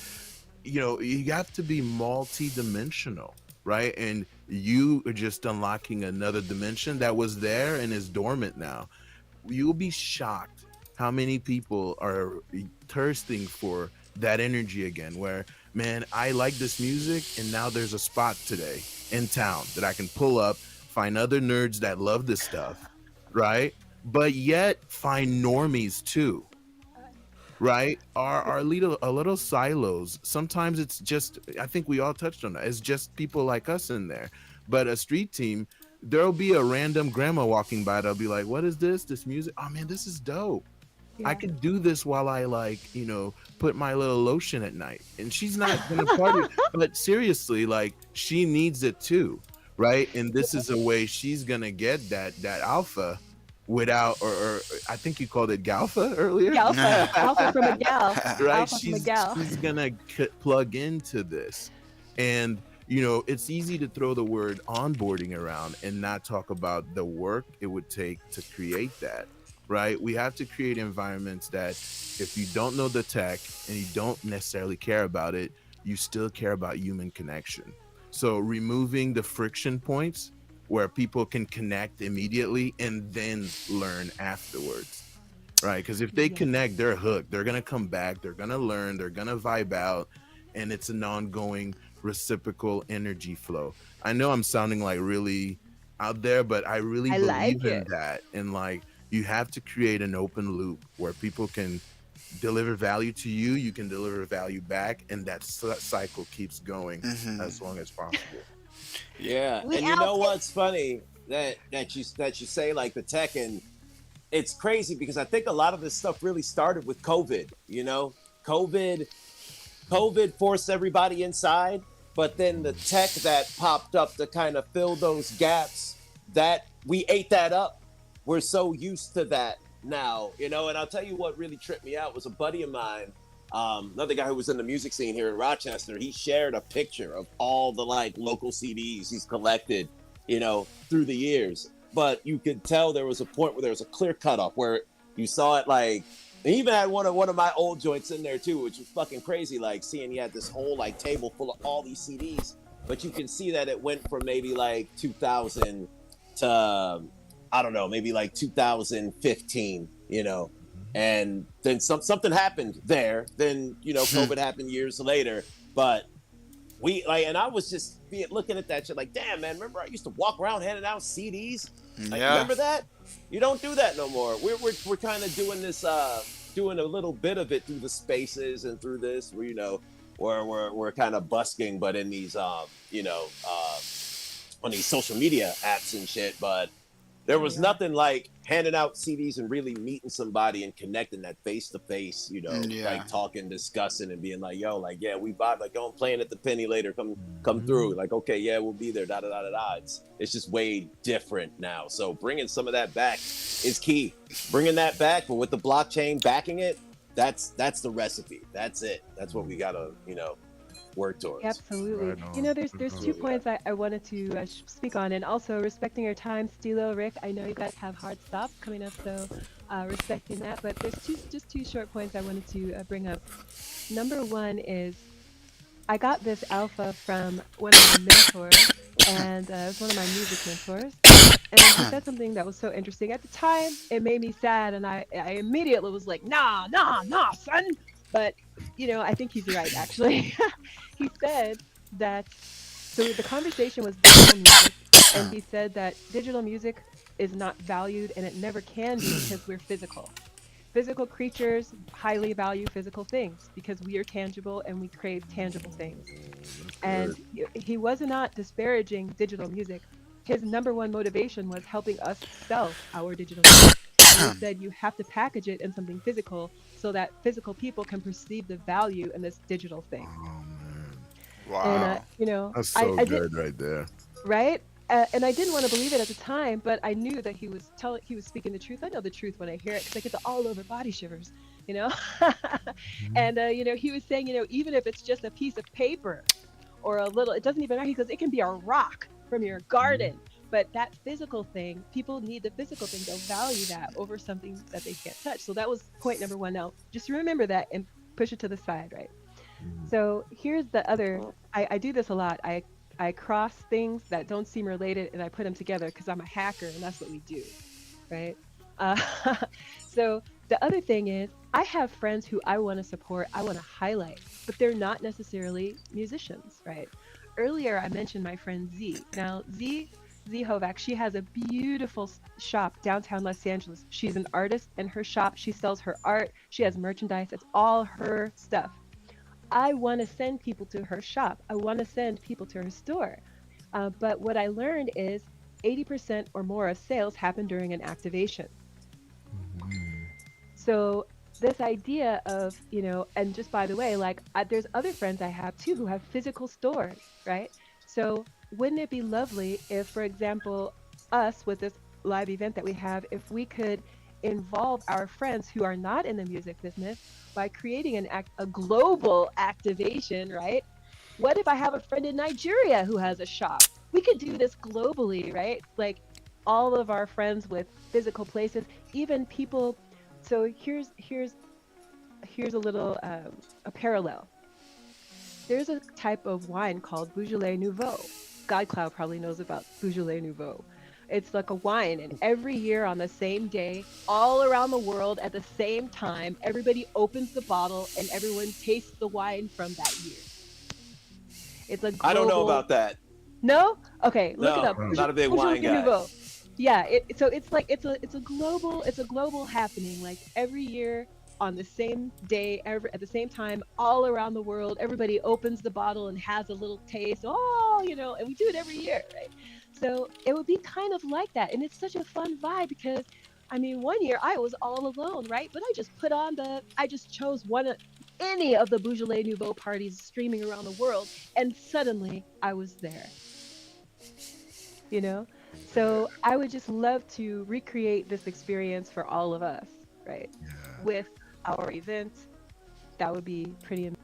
you have to be multi-dimensional, right? And you are just unlocking another dimension that was there and is dormant now. You'll be shocked how many people are thirsting for that energy again, where, man, I like this music and now there's a spot today in town that I can pull up, find other nerds that love this stuff, right? But yet find normies too, right? Our little, a little silos. Sometimes it's just, I think we all touched on that. It's just people like us in there. But a street team, there'll be a random grandma walking by. They'll be like, "What is this? This music? Oh man, this is dope. I Yeah. could do this while I, like, put my little lotion at night." And she's not gonna party, but seriously, like, she needs it too, right? And this is a way she's gonna get that alpha without, or I think you called it galfa earlier. Galfa, alpha from a gal, Right, alpha from a she's gal. she's gonna plug into this. And it's easy to throw the word onboarding around and not talk about the work it would take to create that, right? We have to create environments that, if you don't know the tech and you don't necessarily care about it, you still care about human connection. So removing the friction points where people can connect immediately and then learn afterwards, right? Because if they Yes. connect, they're hooked. They're gonna come back. They're gonna learn. They're gonna vibe out, and it's an ongoing reciprocal energy flow. I know I'm sounding like really out there, but I really I believe like in it. that. And like, you have to create an open loop where people can deliver value to you. You can deliver value back, and that cycle keeps going Hmm. as long as possible. Yeah, We and you out know it. what's funny that you say like the tech, and it's crazy because I think a lot of this stuff really started with COVID. COVID COVID forced everybody inside, but then the tech that popped up to kind of fill those gaps, that we ate that up. We're so used to that now. And I'll tell you what really tripped me out was a buddy of mine, another guy who was in the music scene here in Rochester. He shared a picture of all the like local CDs he's collected, through the years. But you could tell there was a point where there was a clear cutoff where you saw it like. He even had one of my old joints in there too, which was fucking crazy. Like seeing he had this whole like table full of all these CDs, but you can see that it went from maybe like 2000 to I don't know, maybe like 2015, and then something happened there. Then, COVID happened years later, but we like, and I was just looking at that shit like, damn, man, remember I used to walk around handing out CDs? Like, Yeah. remember that? You don't do that no more. We're kind of doing this, doing a little bit of it through the spaces and through this, where, where we're kind of busking, but in these, on these social media apps and shit. But there There was you are. nothing like handing out CDs and really meeting somebody and connecting that face to face, Yeah. like talking, discussing, and being like, yo, like, yeah, we vibe, like, yo, I'm playing at the Penny later, come through, Mhm. like, okay, yeah, we'll be there, da da da da da. It's just way different now. So bringing some of that back is key. Bringing that back, but with the blockchain backing it, that's the recipe. That's it. That's what we gotta, work towards. Absolutely. Right You know, on. there's Right two on. Absolutely. points I wanted to speak on, and also respecting your time, Stilo, Rick. I know you guys have hard stops coming up, so respecting that. But there's just two short points I wanted to bring up. Number one is I got this alpha from one of my mentors, and it was one of my music mentors. And he said something that was so interesting. At the time, it made me sad, and I immediately was like, nah, nah, nah, son. But, I think he's right, actually. He said that, so the conversation was digital music, and he said that digital music is not valued, and it never can be because we're physical. Physical creatures highly value physical things because we are tangible and we crave tangible things. That's And good. he was not disparaging digital music. His number one motivation was helping us sell our digital music. And he said you have to package it in something physical so that physical people can perceive the value in this digital thing. Oh man, And Wow. that's I so I did good right there. right. And I didn't want to believe it at the time, but I knew that he was speaking the truth. I know the truth when I hear it because I get the all over body shivers, you know. Mhm. And he was saying, even if it's just a piece of paper or a little, it doesn't even matter. He goes, it can be a rock from your Mhm. garden, but that physical thing, people need the physical thing. They'll value that over something that they can't touch. So that was point number one. Now, just remember that and push it to the side, right? Mhm. So here's the other. I do this a lot. I cross things that don't seem related and I put them together because I'm a hacker and that's what we do, right? Uh, so the other thing is, I have friends who I want to support, I want to highlight, but they're not necessarily musicians, right? Earlier, I mentioned my friend Z. Now, Z Hovac, she has a beautiful shop downtown Los Angeles. She's an artist, and her shop, she sells her art. She has merchandise. It's all her stuff. I want to send people to her shop. I want to send people to her store. But what I learned is 80% or more of sales happen during an activation. Mhm. So this idea of, and just by the way, like there's other friends I have too who have physical stores, right? So wouldn't it be lovely if, for example, us with this live event that we have, if we could involve our friends who are not in the music business by creating a global activation, right? What if I have a friend in Nigeria who has a shop? We could do this globally, right? Like all of our friends with physical places, even people. So here's a little a parallel. There's a type of wine called Beaujolais Nouveau. Godcloud probably knows about Beaujolais Nouveau. It's like a wine, and every year on the same day, all around the world at the same time, everybody opens the bottle and everyone tastes the wine from that year. It's a I don't know global. about that. No? Okay, look it No, up. Oh. not a big Beaujolais wine guy. Nouveau. Yeah, so it's like it's a global happening. Like every year on the same day, at the same time, all around the world, everybody opens the bottle and has a little taste. Oh, and we do it every year, right? So it would be kind of like that, and it's such a fun vibe because. I mean, one year I was all alone, right? But I just chose any of the Beaujolais Nouveau parties streaming around the world, and suddenly I was there, you know? So I would just love to recreate this experience for all of us, right? Yeah. With our event. That would be pretty amazing.